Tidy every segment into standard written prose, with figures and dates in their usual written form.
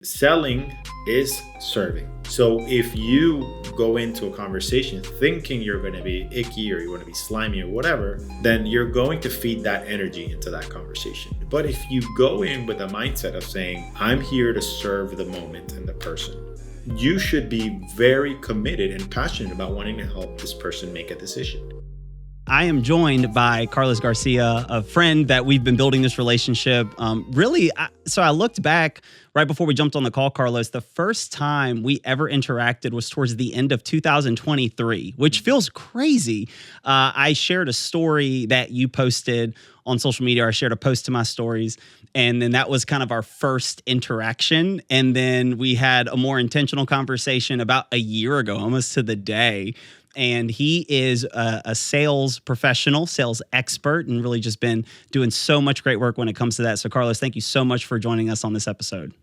Selling is serving. So if you go into a conversation thinking you're going to be icky or you want to be slimy or whatever, then you're going to feed that energy into that conversation. But if you go in with a mindset of saying, I'm here to serve the moment and the person, you should be very committed and passionate about wanting to help this person make a decision. I am joined by Carlos Garcia, a friend that we've been building this relationship. So I looked back right before we jumped on the call, Carlos. The first time we ever interacted was towards the end of 2023, which feels crazy. I shared a story that you posted on social media. I shared a post to my stories. And then that was kind of our first interaction. And then we had a more intentional conversation about a year ago, almost to the day. And he is a sales professional, sales expert, and really just been doing so much great work when it comes to that. So, Carlos, thank you so much for joining us on this episode.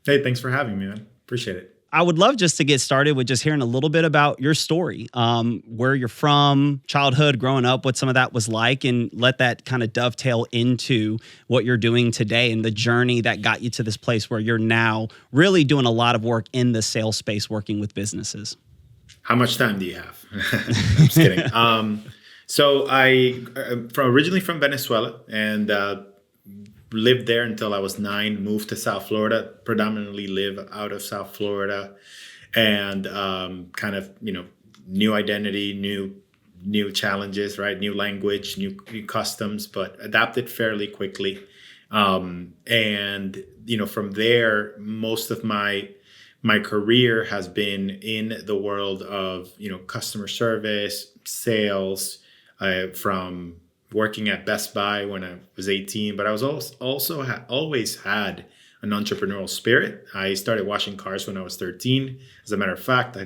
Hey, thanks for having me, man. Appreciate it. I would love just to get started with just hearing a little bit about your story, where you're from, childhood, growing up, what some of that was like, and let that kind of dovetail into what you're doing today and the journey that got you to this place where you're now really doing a lot of work in the sales space, working with businesses. How much time do you have? I'm just kidding. So I'm originally from Venezuela and lived there until I was 9, moved to South Florida, predominantly live out of South Florida, and kind of, new identity, new challenges, right? New language, new customs, but adapted fairly quickly. From there, most of my career has been in the world of, customer service, sales, from working at Best Buy when I was 18. But I was always had an entrepreneurial spirit. I started washing cars when I was 13. As a matter of fact,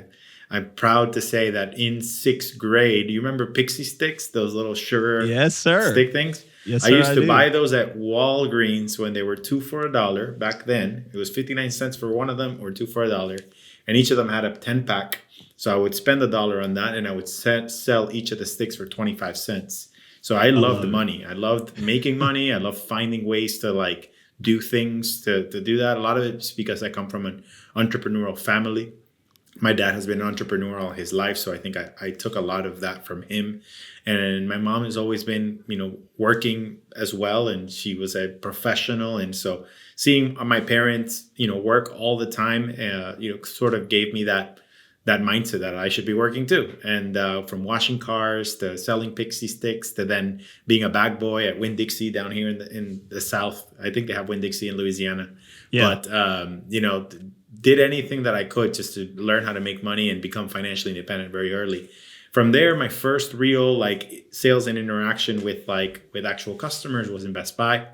I'm proud to say that in 6th grade, do you remember Pixie Sticks, those little sugar stick things? Yes, sir, I used to buy those at Walgreens when they were 2 for $1. Back then, it was 59 cents for one of them or 2 for $1. And each of them had a 10-pack. So I would spend $1 on that and I would sell each of the sticks for 25 cents. So I loved money. I loved making money. I loved finding ways to do things to do that. A lot of it's because I come from an entrepreneurial family. My dad has been an entrepreneur all his life, so I think I took a lot of that from him. And my mom has always been, working as well, and she was a professional. And so seeing my parents, work all the time, sort of gave me that mindset that I should be working too. And from washing cars to selling Pixie Sticks to then being a bag boy at Winn-Dixie down here in the South. I think they have Winn-Dixie in Louisiana. Yeah. But, did anything that I could just to learn how to make money and become financially independent very early. From there, my first real sales and interaction with actual customers was in Best Buy.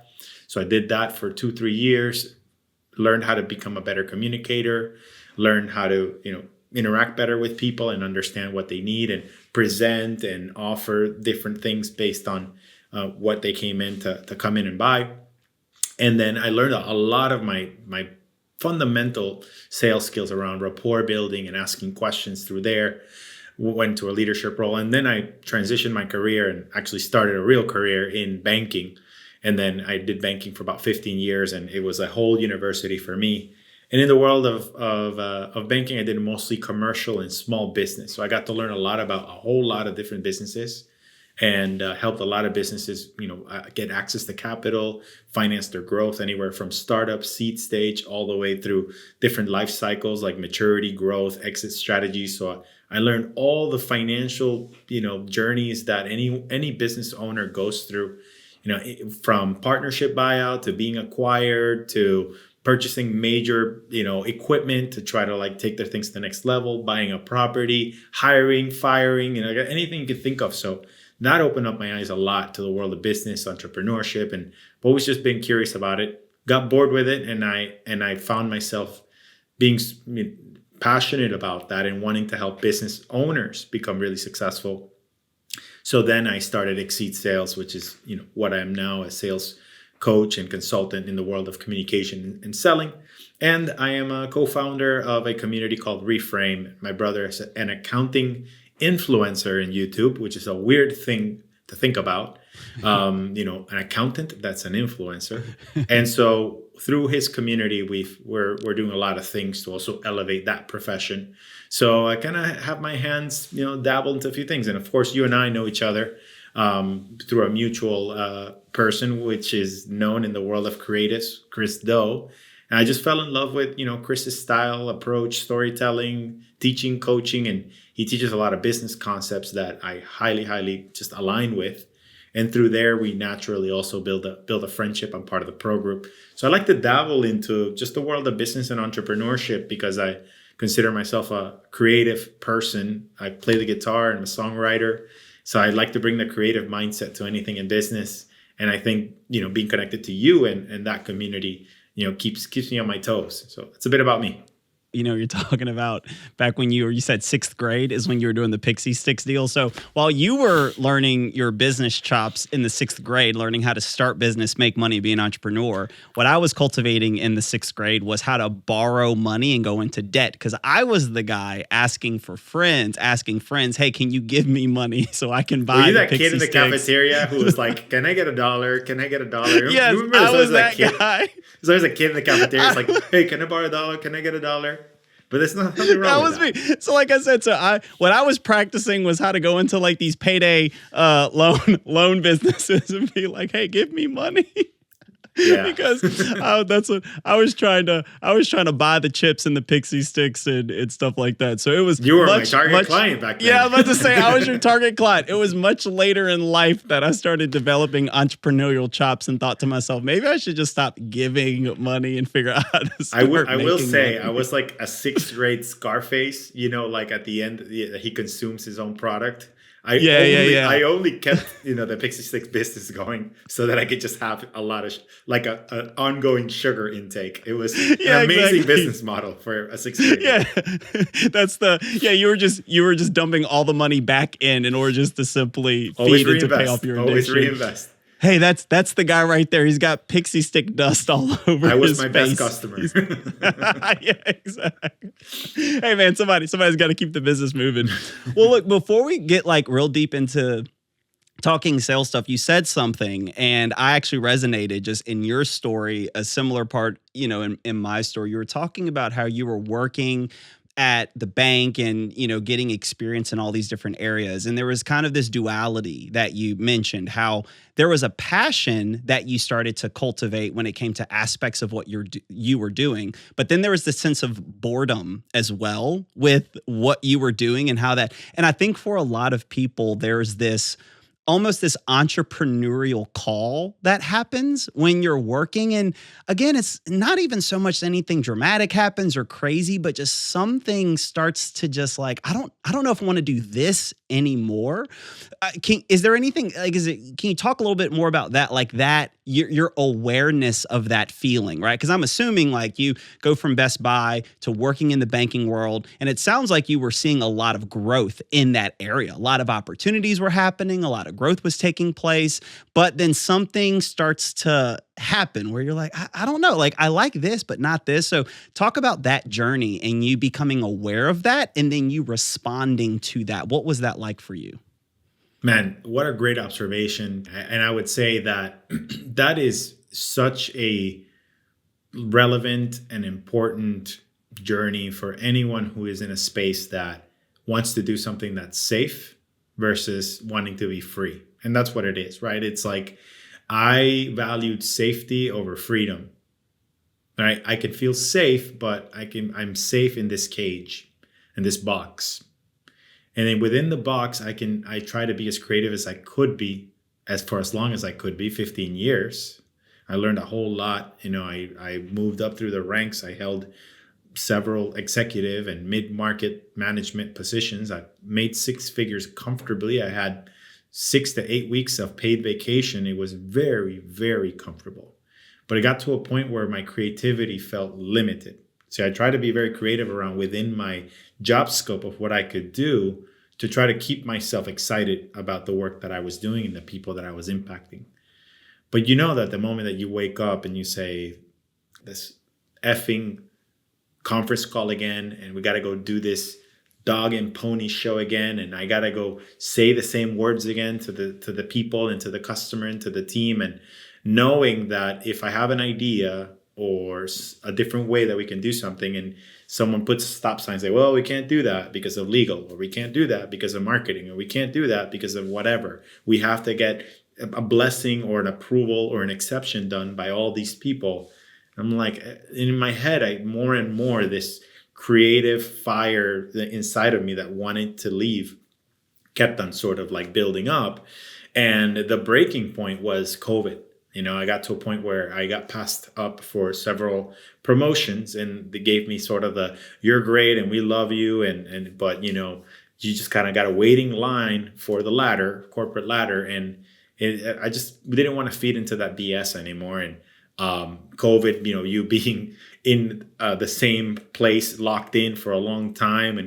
So I did that for 2-3 years, learned how to become a better communicator, learned how to, interact better with people and understand what they need and present and offer different things based on what they came in to come in and buy. And then I learned a lot of my fundamental sales skills around rapport building and asking questions through there. Went to a leadership role. And then I transitioned my career and actually started a real career in banking. And then I did banking for about 15 years and it was a whole university for me. And in the world of banking, I did mostly commercial and small business. So I got to learn a lot about a whole lot of different businesses and helped a lot of businesses, get access to capital, finance their growth, anywhere from startup, seed stage, all the way through different life cycles like maturity, growth, exit strategies. So I learned all the financial, journeys that any business owner goes through, from partnership buyout to being acquired to purchasing major, equipment to try to take their things to the next level, buying a property, hiring, firing, anything you could think of. So that opened up my eyes a lot to the world of business, entrepreneurship, and I've always just been curious about it. Got bored with it, and I found myself being passionate about that and wanting to help business owners become really successful. So then I started Exceed Sales, which is what I am now, a sales coach and consultant in the world of communication and selling. And I am a co-founder of a community called Reframe. My brother is an accounting influencer in YouTube, which is a weird thing to think about. an accountant that's an influencer. And so through his community, we're doing a lot of things to also elevate that profession. So I kind of have my hands, dabble into a few things. And of course, you and I know each other through a mutual person, which is known in the world of creatives, Chris Doe. And I just fell in love with, Chris's style, approach, storytelling, teaching, coaching, and he teaches a lot of business concepts that I highly, highly just align with. And through there, we naturally also build a friendship. I'm part of the pro group. So I like to dabble into just the world of business and entrepreneurship because I consider myself a creative person. I play the guitar and I'm a songwriter. So I like to bring the creative mindset to anything in business. And I think, being connected to you and that community, keeps me on my toes. So it's a bit about me. You're talking about back when you said sixth grade is when you were doing the Pixie Sticks deal. So while you were learning your business chops in the sixth grade, learning how to start business, make money, be an entrepreneur, what I was cultivating in the sixth grade was how to borrow money and go into debt. Because I was the guy asking friends, hey, can you give me money so I can buy Were you the that Pixie kid in the Sticks? cafeteria who was like, can I get $1? Can I get $1? Yes, Remember, I was that kid? guy. There's always a kid in the cafeteria. It's like, hey, can I borrow $1? Can I get $1? But there's nothing wrong with that. That was me. So like I said, what I was practicing was how to go into like these payday loan businesses and be like, hey, give me money. Yeah. Because that's what I was trying to buy the chips and the Pixie Sticks and stuff like that. So it was you were my target client back then. Yeah, I was about to say I was your target client. It was much later in life that I started developing entrepreneurial chops and thought to myself, maybe I should just stop giving money and figure out how to start I will say money. I was like a sixth grade Scarface, like at the end he consumes his own product. I only kept the Pixie Sticks business going so that I could just have a lot of an ongoing sugar intake. It was an amazing business model for a sixth grader. Yeah, you were just dumping all the money back in order just to simply feed and to pay off your addiction. Always reinvest. Hey, that's the guy right there. He's got Pixie Stick dust all over his face. I was my best customer. Yeah, exactly. Hey, man, somebody's got to keep the business moving. Well, look, before we get like real deep into talking sales stuff, you said something, and I actually resonated just in your story, a similar part, in my story. You were talking about how you were working at the bank and, getting experience in all these different areas. And there was kind of this duality that you mentioned, how there was a passion that you started to cultivate when it came to aspects of what you were doing. But then there was this sense of boredom as well with what you were doing and how that, and I think for a lot of people, there's almost this entrepreneurial call that happens when you're working. And again, it's not even so much anything dramatic happens or crazy, but just something starts to just like, I don't know if I want to do this anymore. Is there anything like, can you talk a little bit more about that? Like that, your awareness of that feeling, right? Because I'm assuming like you go from Best Buy to working in the banking world, and it sounds like you were seeing a lot of growth in that area. A lot of opportunities were happening, a lot of growth was taking place, but then something starts to happen where you're like, I don't know, like I like this, but not this. So talk about that journey and you becoming aware of that and then you responding to that. What was that like for you? Man, what a great observation. And I would say that that is such a relevant and important journey for anyone who is in a space that wants to do something that's safe versus wanting to be free. And that's what it is, right? It's like I valued safety over freedom. Right? I can feel safe, but I'm safe in this cage, in this box. And then within the box, I try to be as creative as I could be, for as long as I could be, 15 years. I learned a whole lot. I moved up through the ranks. I held several executive and mid-market management positions. I made six figures comfortably. I had 6 to 8 weeks of paid vacation. It was very, very comfortable. But it got to a point where my creativity felt limited. So I tried to be very creative around within my job scope of what I could do to try to keep myself excited about the work that I was doing and the people that I was impacting. But that the moment that you wake up and you say, this effing conference call again, and we got to go do this dog and pony show again, and I gotta go say the same words again to the people and to the customer and to the team, and knowing that if I have an idea or a different way that we can do something, and someone puts a stop sign, say, well, we can't do that because of legal, or we can't do that because of marketing, or we can't do that because of whatever, we have to get a blessing or an approval or an exception done by all these people. I'm like, in my head, I more and more this creative fire inside of me that wanted to leave kept on sort of like building up. And the breaking point was COVID. I got to a point where I got passed up for several promotions, and they gave me sort of the, you're great and we love you. But you just kind of got a waiting line for the ladder, corporate ladder. And I just didn't want to feed into that BS anymore. And COVID, you being in the same place, locked in for a long time,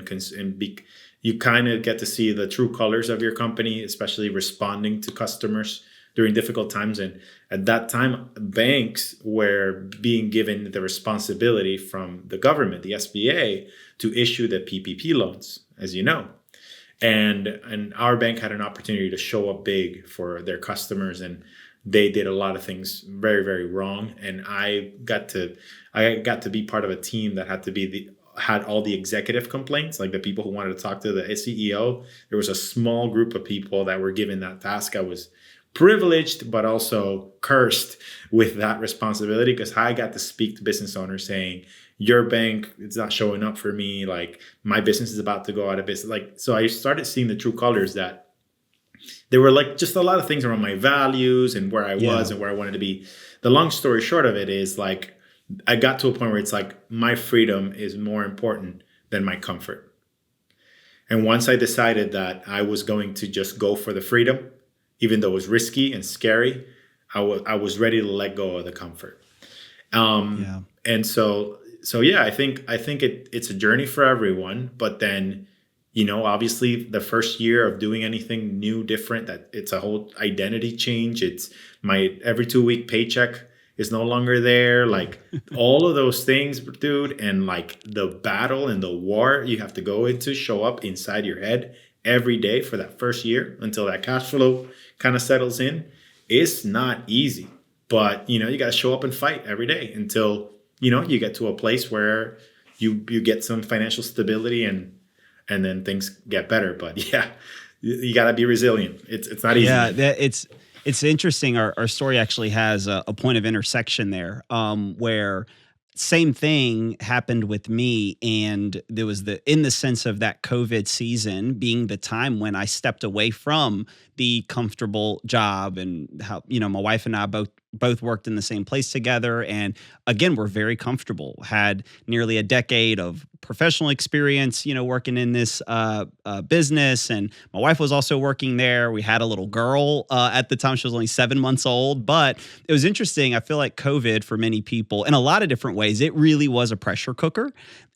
you kind of get to see the true colors of your company, especially responding to customers during difficult times. And at that time, banks were being given the responsibility from the government, the SBA, to issue the PPP loans, as you know. And our bank had an opportunity to show up big for their customers, and they did a lot of things very, very wrong. And I got to be part of a team that had all the executive complaints, like the people who wanted to talk to the CEO. There was a small group of people that were given that task. I was privileged, but also cursed with that responsibility, because I got to speak to business owners saying, your bank is not showing up for me. Like, my business is about to go out of business. Like, so I started seeing the true colors, that there were like just a lot of things around my values and where I was and where I wanted to be. The long story short of it is, like, I got to a point where it's like, my freedom is more important than my comfort. And once I decided that I was going to just go for the freedom, even though it was risky and scary, I was ready to let go of the comfort. And so yeah, I think it's a journey for everyone. But then, obviously the first year of doing anything new, different, that it's a whole identity change. It's my every 2-week paycheck is no longer there. Like, all of those things, dude. And like the battle and the war you have to go into, show up inside your head every day for that first year until that cash flow kind of settles in. It's not easy, but you got to show up and fight every day until, you get to a place where you get some financial stability, and then things get better. But yeah, you got to be resilient. It's not easy. Yeah, it's interesting. Our story actually has a point of intersection there, where same thing happened with me. And there was in the sense of that COVID season being the time when I stepped away from the comfortable job, and how, my wife and I both worked in the same place together. And again, we're very comfortable, had nearly a decade of professional experience, working in this business. And my wife was also working there. We had a little girl at the time. She was only 7 months old. But it was interesting. I feel like COVID, for many people, in a lot of different ways, it really was a pressure cooker.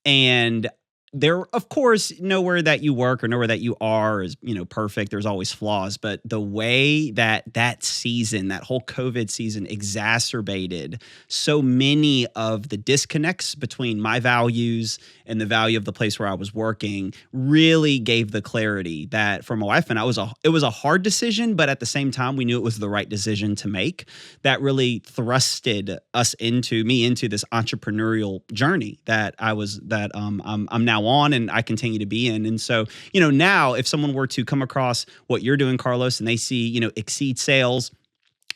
And there, of course, nowhere that you work or nowhere that you are is, perfect. There's always flaws. But the way that season, that whole COVID season, exacerbated so many of the disconnects between my values and the value of the place where I was working, really gave the clarity that for my wife and I, it was a hard decision, but at the same time, we knew it was the right decision to make. That really thrusted us into this entrepreneurial journey that I'm now on, and I continue to be in. And so, now if someone were to come across what you're doing, Carlos, and they see, Exceed Sales,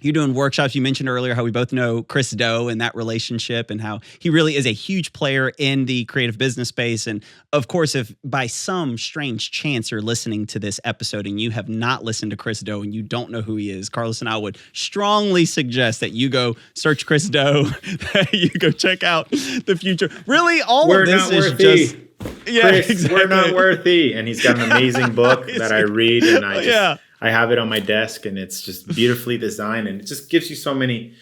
you're doing workshops. You mentioned earlier how we both know Chris Do and that relationship, and how he really is a huge player in the creative business space. And of course, if by some strange chance you're listening to this episode and you have not listened to Chris Do and you don't know who he is, Carlos and I would strongly suggest that you go search Chris Do, that you go check out the future. Really, We're of this not is worthy. just... Yeah, Chris, exactly. We're not worthy. And he's got an amazing book that I read, and I have it on my desk, and it's just beautifully designed, and it just gives you so many.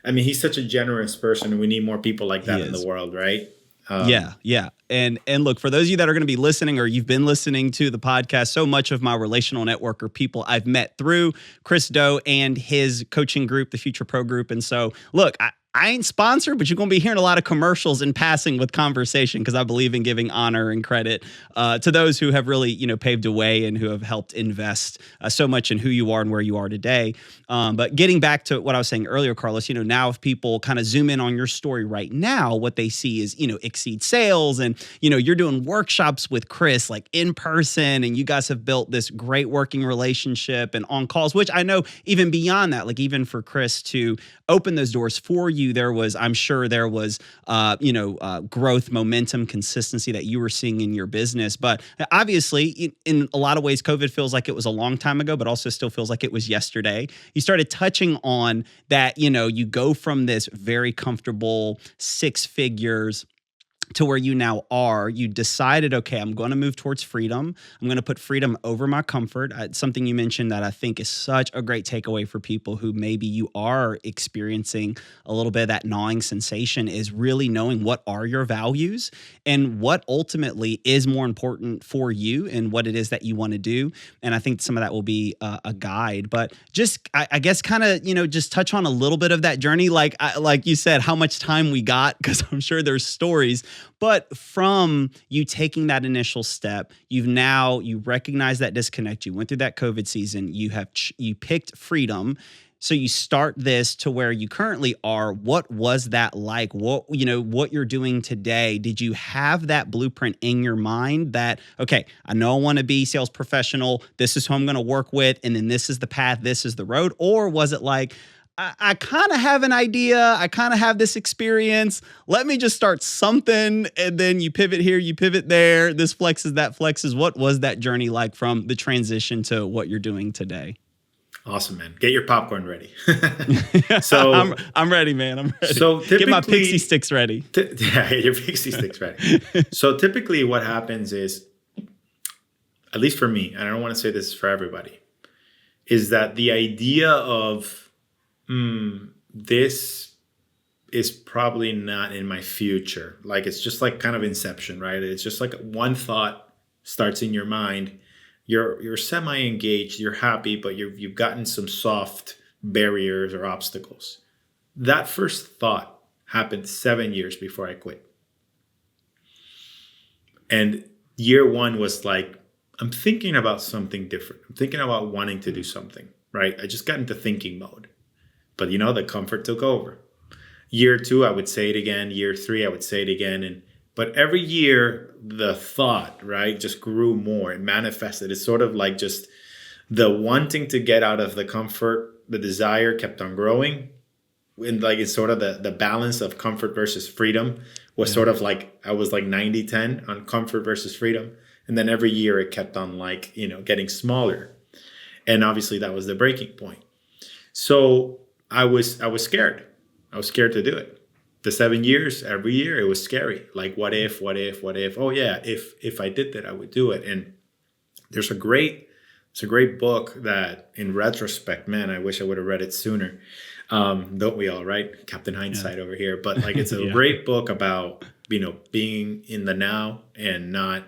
I mean, he's such a generous person, and we need more people like that in the world, right? Yeah. And look, for those of you that are going to be listening, or you've been listening to the podcast, so much of my relational network are people I've met through Chris Do and his coaching group, the Future Pro Group. And so, look, I ain't sponsored, but you're going to be hearing a lot of commercials in passing with conversation because I believe in giving honor and credit to those who have really, paved a way and who have helped invest so much in who you are and where you are today. But getting back to what I was saying earlier, Carlos, now if people kind of zoom in on your story right now, what they see is, Exceed Sales and, you're doing workshops with Chris, like in person, and you guys have built this great working relationship and on calls, which I know even beyond that, like even for Chris to open those doors for you, I'm sure there was, growth, momentum, consistency that you were seeing in your business. But obviously, in a lot of ways, COVID feels like it was a long time ago, but also still feels like it was yesterday. You started touching on that, you go from this very comfortable 6 figures to where you now are. You decided, okay, I'm going to move towards freedom. I'm going to put freedom over my comfort. Something you mentioned that I think is such a great takeaway for people who maybe you are experiencing a little bit of that gnawing sensation is really knowing what are your values and what ultimately is more important for you and what it is that you want to do. And I think some of that will be a guide, but just, I guess kind of, just touch on a little bit of that journey. Like you said, how much time we got, because I'm sure there's stories. But from you taking that initial step, you recognize that disconnect. You went through that COVID season. You picked freedom. So you start this to where you currently are. What was that like? What you're doing today? Did you have that blueprint in your mind that, okay, I know I want to be sales professional. This is who I'm going to work with. And then this is the path. This is the road. Or was it like, I kind of have an idea. I kind of have this experience. Let me just start something. And then you pivot here, you pivot there. This flexes, that flexes. What was that journey like from the transition to what you're doing today? Awesome, man. Get your popcorn ready. So I'm ready, man. I'm ready. So get my pixie sticks ready. Yeah, get your pixie sticks ready. So typically what happens is, at least for me, and I don't want to say this for everybody, is that the idea of this is probably not in my future. Like it's just like kind of inception, right? It's just like one thought starts in your mind. You're semi-engaged, you're happy, but you've gotten some soft barriers or obstacles. That first thought happened 7 years before I quit. And year 1 was like, I'm thinking about something different. I'm thinking about wanting to do something, right? I just got into thinking mode. But the comfort took over. Year 2, I would say it again. Year 3, I would say it again. But every year, the thought, right, just grew more. It manifested. It's sort of like just the wanting to get out of the comfort, the desire kept on growing. And like it's sort of the balance of comfort versus freedom was sort of like, I was like 90-10 on comfort versus freedom. And then every year it kept on like, getting smaller. And obviously that was the breaking point. So I was scared. I was scared to do it. The 7 years, every year, it was scary. Like, what if? Oh yeah, if I did that, I would do it. And it's a great book that, in retrospect, man, I wish I would have read it sooner. Don't we all, right? Captain Hindsight over here. But like, it's a great book about being in the now and not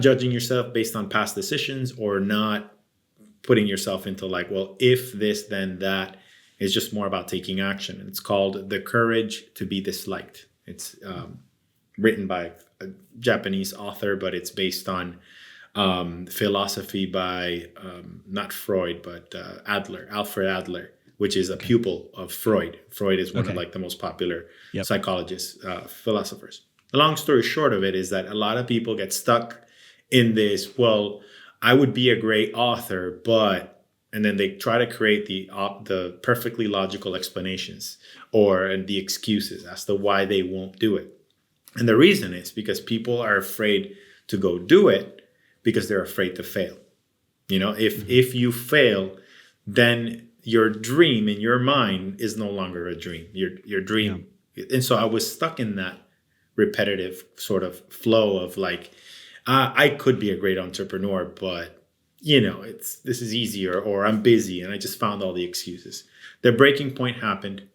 judging yourself based on past decisions or not putting yourself into like, well, if this, then that. It's just more about taking action. And it's called The Courage to Be Disliked. It's written by a Japanese author, but it's based on philosophy by not Freud, but Alfred Adler, which is a pupil of Freud. Freud is one of like the most popular psychologists, philosophers. The long story short of it is that a lot of people get stuck in this, well, I would be a great author, and then they try to create the perfectly logical explanations or the excuses as to why they won't do it. And the reason is because people are afraid to go do it because they're afraid to fail. If you fail, then your dream in your mind is no longer a dream. Your dream. Yeah. And so I was stuck in that repetitive sort of flow of like, I could be a great entrepreneur, but this is easier, or I'm busy, and I just found all the excuses. The breaking point happened.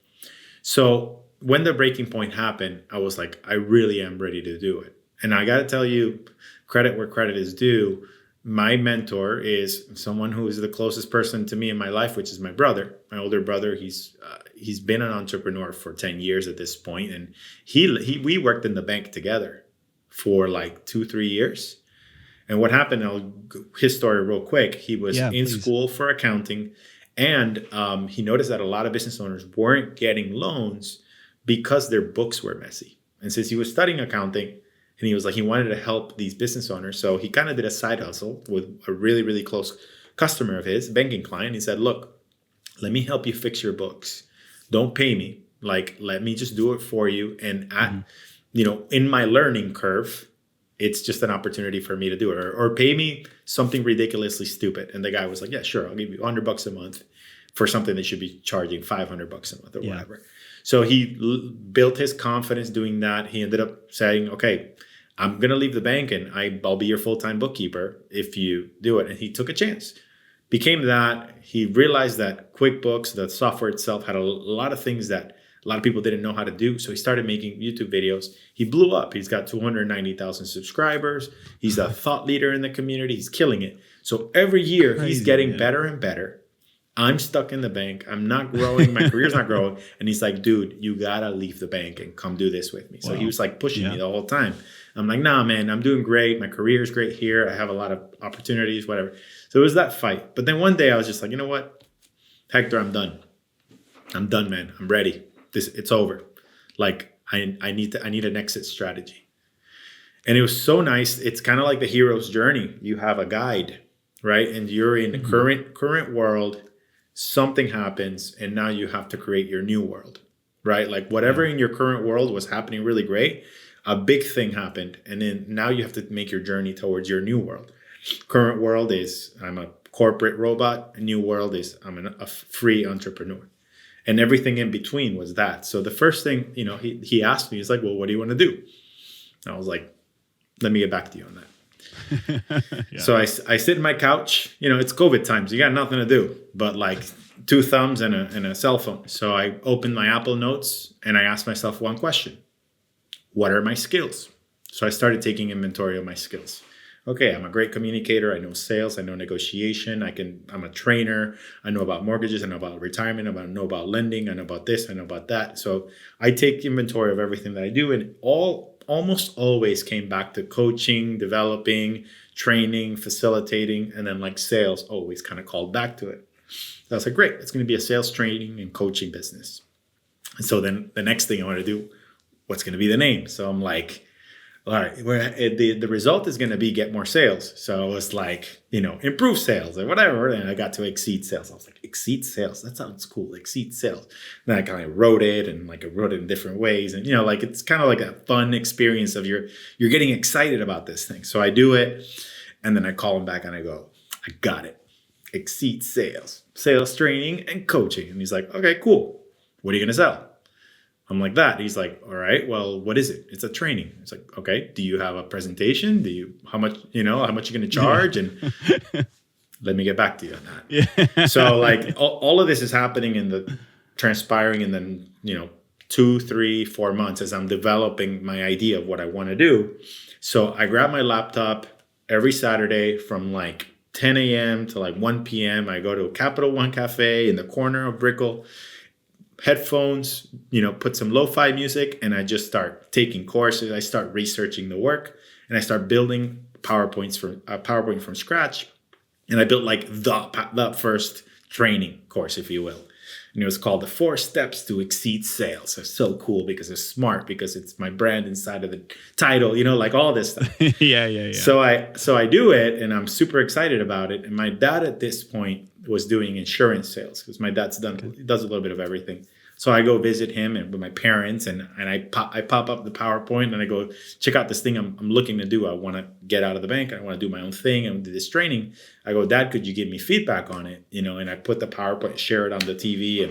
So when the breaking point happened, I was like, I really am ready to do it. And I got to tell you, credit where credit is due. my mentor is someone who is the closest person to me in my life, which is my brother, my older brother. He's been an entrepreneur for 10 years at this point, and we worked in the bank together for like 2-3 years. And what happened, his story real quick. He was in school for accounting, and he noticed that a lot of business owners weren't getting loans because their books were messy. And since he was studying accounting, and he was like, he wanted to help these business owners. So he kind of did a side hustle with a really, really close customer of his, banking client. He said, look, let me help you fix your books. Don't pay me. Like, let me just do it for you. And in my learning curve, it's just an opportunity for me to do it, or pay me something ridiculously stupid. And the guy was like, yeah, sure. I'll give you $100 a month for something that should be charging $500 a month or whatever. So he built his confidence doing that. He ended up saying, okay, I'm going to leave the bank and I'll be your full-time bookkeeper if you do it. And he took a chance. Became that. He realized that QuickBooks, the software itself, had a lot of things that a lot of people didn't know how to do. So he started making YouTube videos. He blew up. He's got 290,000 subscribers. He's a thought leader in the community. He's killing it. So every year he's getting better and better. I'm stuck in the bank. I'm not growing. My career's not growing. And he's like, dude, you got to leave the bank and come do this with me. So he was like pushing me the whole time. I'm like, nah, man, I'm doing great. My career's great here. I have a lot of opportunities, whatever. So it was that fight. But then one day I was just like, you know what? Hector, I'm done. I'm done, man. I'm ready. It's over. Like I need an exit strategy. And it was so nice. It's kind of like the hero's journey. You have a guide, right? And you're in the current world. Something happens, and now you have to create your new world, right? Like whatever in your current world was happening really great, a big thing happened, and then now you have to make your journey towards your new world. Current world is I'm a corporate robot. A new world is I'm a free entrepreneur. And everything in between was that. So the first thing, he asked me, he's like, well, what do you want to do? And I was like, let me get back to you on that. So I sit in my couch, it's COVID times. You got nothing to do but like 2 thumbs and a cell phone. So I opened my Apple Notes and I asked myself one question. What are my skills? So I started taking inventory of my skills. Okay, I'm a great communicator. I know sales. I know negotiation. I'm a trainer. I know about mortgages. I know about retirement. I know about lending. I know about this. I know about that. So I take inventory of everything that I do, and almost always came back to coaching, developing, training, facilitating, and then like sales always kind of called back to it. So I was like, great, it's going to be a sales training and coaching business. And so then the next thing I want to do, what's going to be the name? So I'm like, all right, the result is going to be get more sales. So I was like, improve sales or whatever. And I got to exceed sales. I was like, exceed sales? That sounds cool. Exceed sales. Then I kind of wrote it, and like I wrote it in different ways. And, like it's kind of like a fun experience of you're getting excited about this thing. So I do it. And then I call him back and I go, I got it. Exceed sales, sales training and coaching. And he's like, okay, cool. What are you going to sell? I'm like that. He's like, all right, well, what is it? It's a training. It's like, okay, do you have a presentation? How much you're going to charge? And let me get back to you on that. Yeah. So like all of this is happening transpiring in the, 2, 3, 4 months as I'm developing my idea of what I want to do. So I grab my laptop every Saturday from like 10 a.m. to like 1 p.m. I go to Capital One Cafe in the corner of Brickell. Headphones, put some lo-fi music, and I just start taking courses. I start researching the work, and I start building PowerPoint from scratch. And I built like the first training course, if you will. And it was called The 4 Steps to Exceed Sales. It's so cool because it's smart, because it's my brand inside of the title, like all this stuff. Yeah. So I do it, and I'm super excited about it. And my dad at this point was doing insurance sales, because my dad's does a little bit of everything. So I go visit him and with my parents, and I pop up the PowerPoint and I go, check out this thing I'm looking to do. I want to get out of the bank. I want to do my own thing. I want to do this training. I go, Dad, could you give me feedback on it? And I put the PowerPoint, share it on the TV,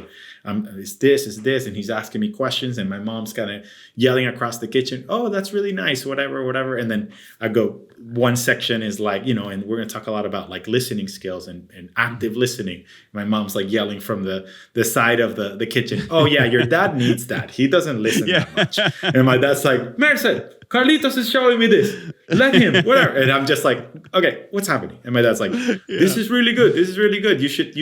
and it's this. And he's asking me questions, and my mom's kind of yelling across the kitchen, oh, that's really nice, whatever. And then I go, one section is like, and we're going to talk a lot about like listening skills and active listening. My mom's like yelling from the side of the kitchen, oh yeah, your dad needs that. He doesn't listen Yeah. that much. And my dad's like, Merced, Carlitos is showing me this. Let him, whatever. And I'm just like, okay, what's happening? And my dad's like, this Yeah. is really good. This is really good. You should,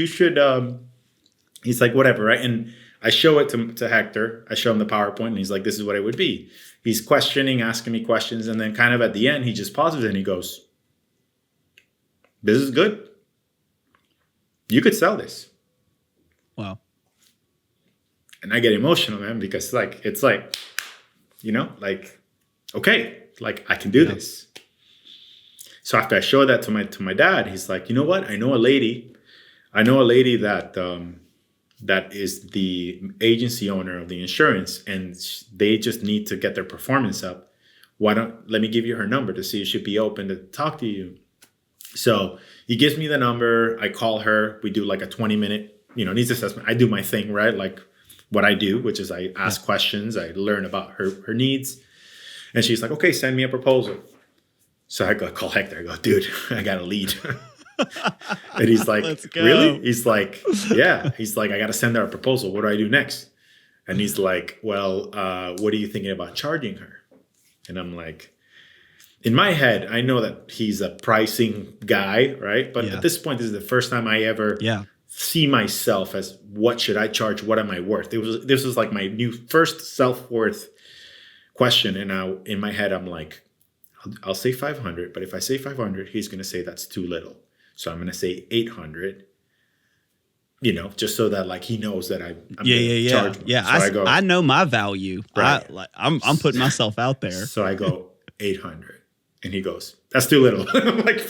he's like, whatever, right? And I show it to Hector. I show him the PowerPoint and he's like, this is what it would be. He's questioning, asking me questions. And then kind of at the end, he just pauses and he goes, this is good. You could sell this. Wow. And I get emotional, man, because it's like, like, okay, like I can do this. So after I show that to my dad, he's like, you know what? I know a lady that is the agency owner of the insurance, and they just need to get their performance up. Let me give you her number to see if she'd be open to talk to you. So he gives me the number. I call her. We do like a 20-minute, needs assessment. I do my thing, right? Like what I do, which is I ask questions. I learn about her needs. And she's like, okay, send me a proposal. So I call Hector. I go, dude, I got a lead. And he's like, really? He's like, yeah. He's like, I got to send her a proposal. What do I do next? And he's like, well, what are you thinking about charging her? And I'm like, in my head, I know that he's a pricing guy, right? But at this point, this is the first time I ever see myself as what should I charge? What am I worth? This was like my new first self-worth question. And now in my head, I'm like, I'll say 500. But if I say 500, he's going to say that's too little. So I'm going to say 800. Just so that like he knows that I'm charge him. Yeah, So I know my value. Right. I'm putting myself out there. So I go 800. And he goes, that's too little. I'm like,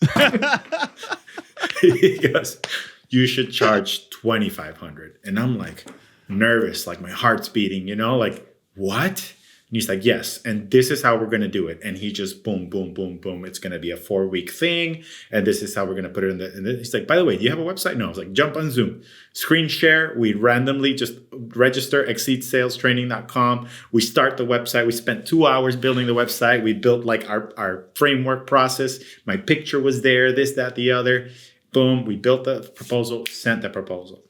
he goes, you should charge 2,500. And I'm like nervous, like my heart's beating, like, what? And he's like, yes. And this is how we're going to do it. And he just boom, boom, boom, boom. It's going to be a 4-week thing. And this is how we're going to put it in and he's like, by the way, do you have a website? No. I was like, jump on Zoom, screen share. We randomly just register exceedsalstraining.com. We start the website. We spent 2 hours building the website. We built like our framework process. My picture was there, this, that, the other. Boom. We built the proposal, sent the proposal.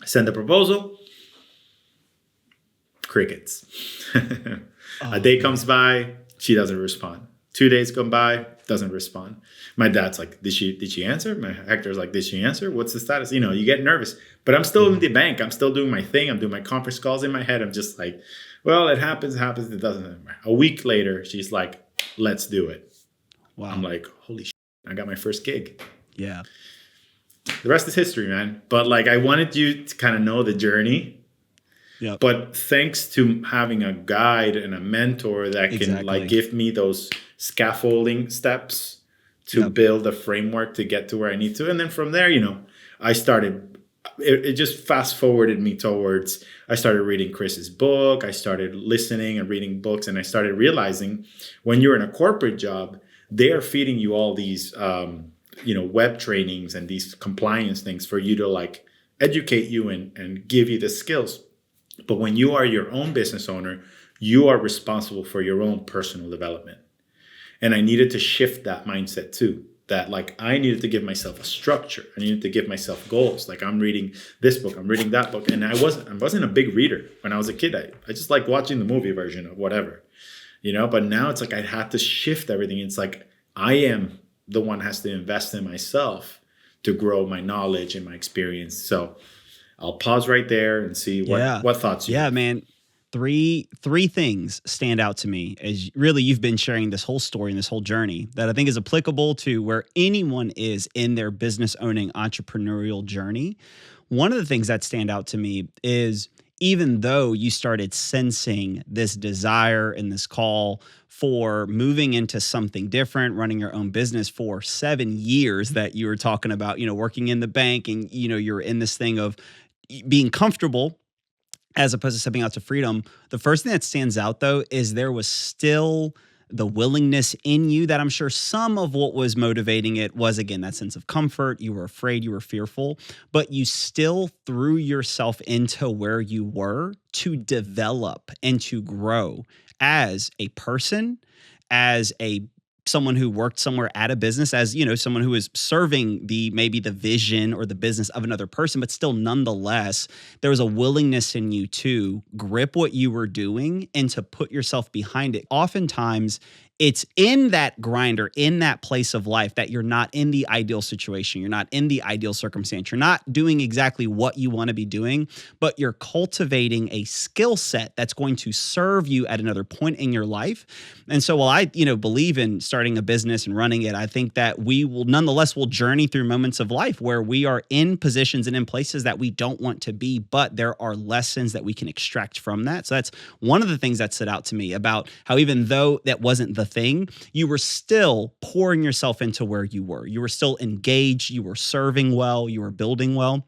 Send the proposal. Crickets. A day comes by, she doesn't respond. 2 days come by, doesn't respond. My dad's like, did she answer? My Hector's like, did she answer? What's the status? You get nervous. But I'm still in the bank. I'm still doing my thing. I'm doing my conference calls in my head. I'm just like, well, it happens. It doesn't matter. A week later, she's like, let's do it. Wow. I'm like, holy shit, I got my first gig. Yeah. The rest is history, man. But like, I wanted you to kind of know the journey. Yep. But thanks to having a guide and a mentor that can like give me those scaffolding steps to build a framework to get to where I need to. And then from there, I started, it just fast forwarded me towards, I started reading Chris's book. I started listening and reading books. And I started realizing when you're in a corporate job, they are feeding you all these, web trainings and these compliance things for you to like educate you and give you the skills. But when you are your own business owner, you are responsible for your own personal development. And I needed to shift that mindset too, that like I needed to give myself a structure. I needed to give myself goals. Like I'm reading this book, I'm reading that book. And I wasn't a big reader when I was a kid. I just like watching the movie version of whatever, but now it's like I had to shift everything. It's like I am the one has to invest in myself to grow my knowledge and my experience. So I'll pause right there and see what thoughts you have. Yeah, man. Three things stand out to me as really you've been sharing this whole story and this whole journey that I think is applicable to where anyone is in their business owning entrepreneurial journey. One of the things that stand out to me is even though you started sensing this desire and this call for moving into something different, running your own business for 7 years that you were talking about, working in the bank and, you're in this thing of being comfortable as opposed to stepping out to freedom. The first thing that stands out, though, is there was still the willingness in you that I'm sure some of what was motivating it was, again, that sense of comfort. You were afraid, you were fearful, but you still threw yourself into where you were to develop and to grow as a person, as a someone who worked somewhere at a business as, someone who is serving maybe the vision or the business of another person, but still nonetheless, there was a willingness in you to grip what you were doing and to put yourself behind it. Oftentimes, it's in that grind or in that place of life that you're not in the ideal situation. You're not in the ideal circumstance. You're not doing exactly what you want to be doing, but you're cultivating a skill set that's going to serve you at another point in your life. And so while I, believe in starting a business and running it, I think that we will nonetheless will journey through moments of life where we are in positions and in places that we don't want to be, but there are lessons that we can extract from that. So that's one of the things that stood out to me about how even though that wasn't the thing, you were still pouring yourself into where you were. You were still engaged, you were serving well, you were building well.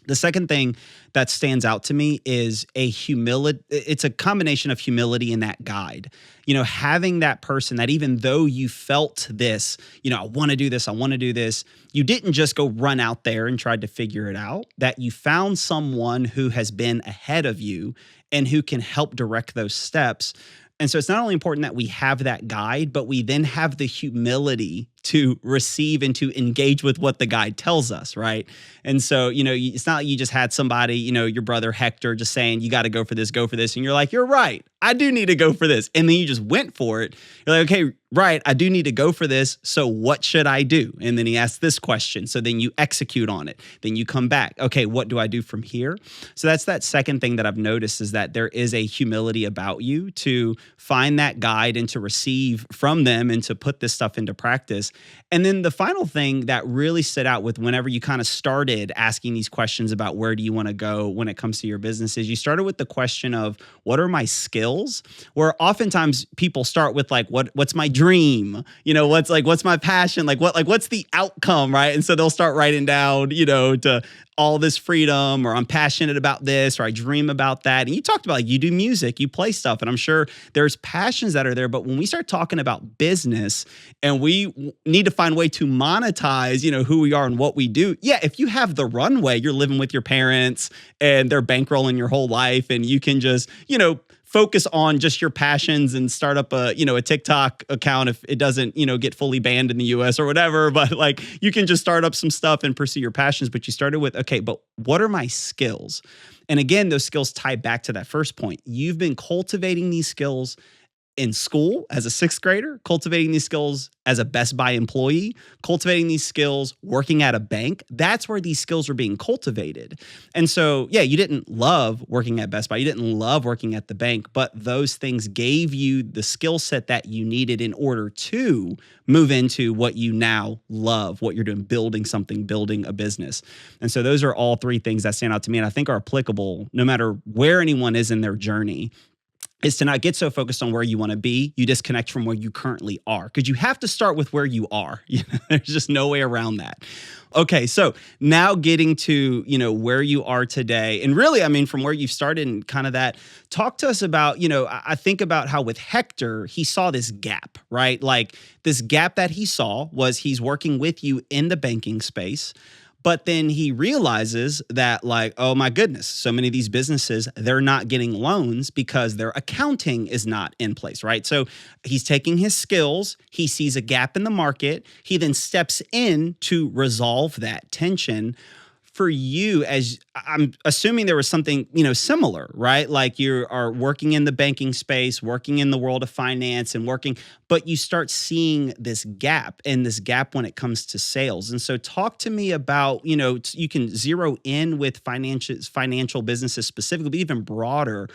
The second thing that stands out to me is a humility. It's a combination of humility and that guide. Having that person that even though you felt this, I want to do this, I want to do this, you didn't just go run out there and tried to figure it out, that you found someone who has been ahead of you and who can help direct those steps. And so it's not only important that we have that guide, but we then have the humility to receive and to engage with what the guide tells us, right? And so, it's not like you just had somebody, your brother Hector just saying, you got to go for this. And you're like, you're right. I do need to go for this. And then you just went for it. You're like, okay, right. I do need to go for this. So what should I do? And then he asks this question. So then you execute on it. Then you come back. Okay, what do I do from here? So that's that second thing that I've noticed is that there is a humility about you to find that guide and to receive from them and to put this stuff into practice. And then the final thing that really stood out with whenever you kind of started asking these questions about where do you want to go when it comes to your business is you started with the question of what are my skills? Where oftentimes people start with like, what's my dream? What's my passion? What's the outcome, right? And so they'll start writing down, to all this freedom, or I'm passionate about this, or I dream about that. And you talked about you do music, you play stuff, and I'm sure there's passions that are there. But when we start talking about business and we need to find a way to monetize, who we are and what we do. Yeah, if you have the runway, you're living with your parents and they're bankrolling your whole life, and you can just, focus on just your passions and start up a TikTok account if it doesn't, get fully banned in the US or whatever. But you can just start up some stuff and pursue your passions. But you started with, okay, but what are my skills? And again, those skills tie back to that first point. You've been cultivating these skills in school as a sixth grader, cultivating these skills as a Best Buy employee, cultivating these skills working at a bank. That's where these skills were being cultivated. And so, yeah, you didn't love working at Best Buy. You didn't love working at the bank, but those things gave you the skill set that you needed in order to move into what you now love, what you're doing, building something, building a business. And so those are all three things that stand out to me and I think are applicable no matter where anyone is in their journey, is to not get so focused on where you want to be. You disconnect from where you currently are because you have to start with where you are. There's just no way around that. Okay, so now getting to, where you are today. And really, from where you've started and kind of that, talk to us about, I think about how with Hector, he saw this gap, right? Like this gap that he saw was he's working with you in the banking space. But then he realizes that oh my goodness, so many of these businesses, they're not getting loans because their accounting is not in place, right? So he's taking his skills, he sees a gap in the market, he then steps in to resolve that tension. For you, as I'm assuming there was something, similar, right? Like you are working in the banking space, working in the world of finance and but you start seeing this gap when it comes to sales. And so talk to me about, you can zero in with financial businesses specifically, but even broader.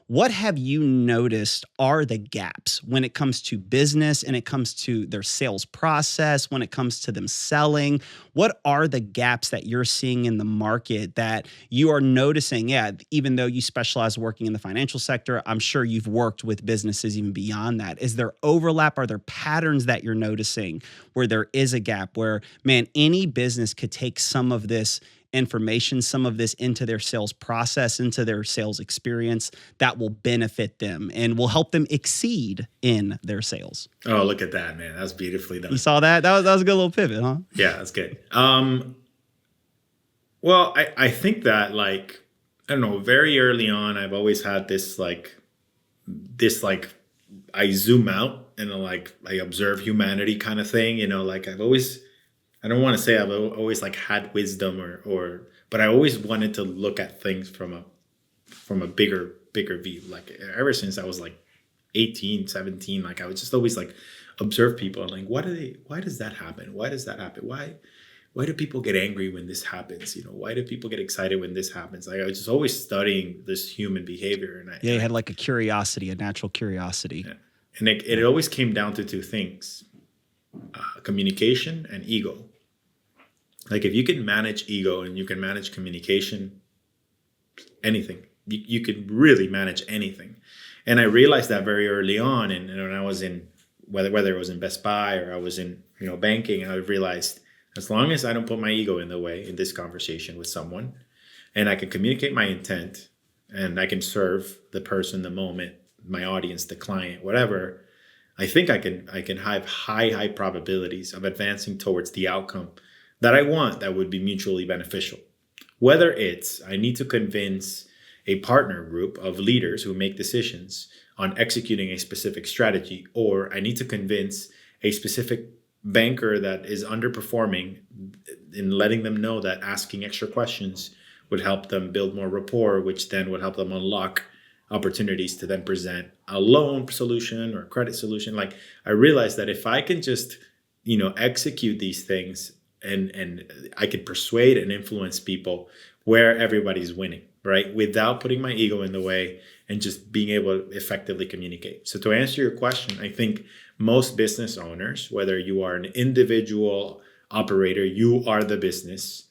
What have you noticed are the gaps when it comes to business and it comes to their sales process, when it comes to them selling? What are the gaps that you're seeing in the market that you are noticing? Yeah, even though you specialize working in the financial sector, I'm sure you've worked with businesses even beyond that. Is there overlap? Are there patterns that you're noticing where there is a gap where, man, any business could take some of this information, some of this into their sales process, into their sales experience that will benefit them and will help them exceed in their sales? Oh, look at that, man. That's beautifully done. You saw that? That was a good little pivot, huh? Yeah, that's good. Well, I think that I don't know, very early on, I've always had this I zoom out and I observe humanity kind of thing. Like I don't want to say I've always like had wisdom but I always wanted to look at things from a bigger view. Like ever since I was like 18, 17, like I would just always like observe people and like, why does that happen? Why does that happen? Why do people get angry when this happens? Why do people get excited when this happens? Like I was just always studying this human behavior. Yeah, you had like a curiosity, a natural curiosity. Yeah. And it always came down to two things, communication and ego. Like if you can manage ego and you can manage communication, anything, you could really manage anything. And I realized that very early on. And when I was in, whether it was in Best Buy or I was in, banking, I realized as long as I don't put my ego in the way in this conversation with someone, and I can communicate my intent and I can serve the person, the moment, my audience, the client, whatever, I think I can have high probabilities of advancing towards the outcome that I want that would be mutually beneficial. Whether it's I need to convince a partner group of leaders who make decisions on executing a specific strategy, or I need to convince a specific banker that is underperforming in letting them know that asking extra questions would help them build more rapport, which then would help them unlock opportunities to then present a loan solution or a credit solution. Like I realized that if I can just, execute these things and I could persuade and influence people where everybody's winning, right? Without putting my ego in the way and just being able to effectively communicate. So to answer your question, I think most business owners, whether you are an individual operator, you are the business,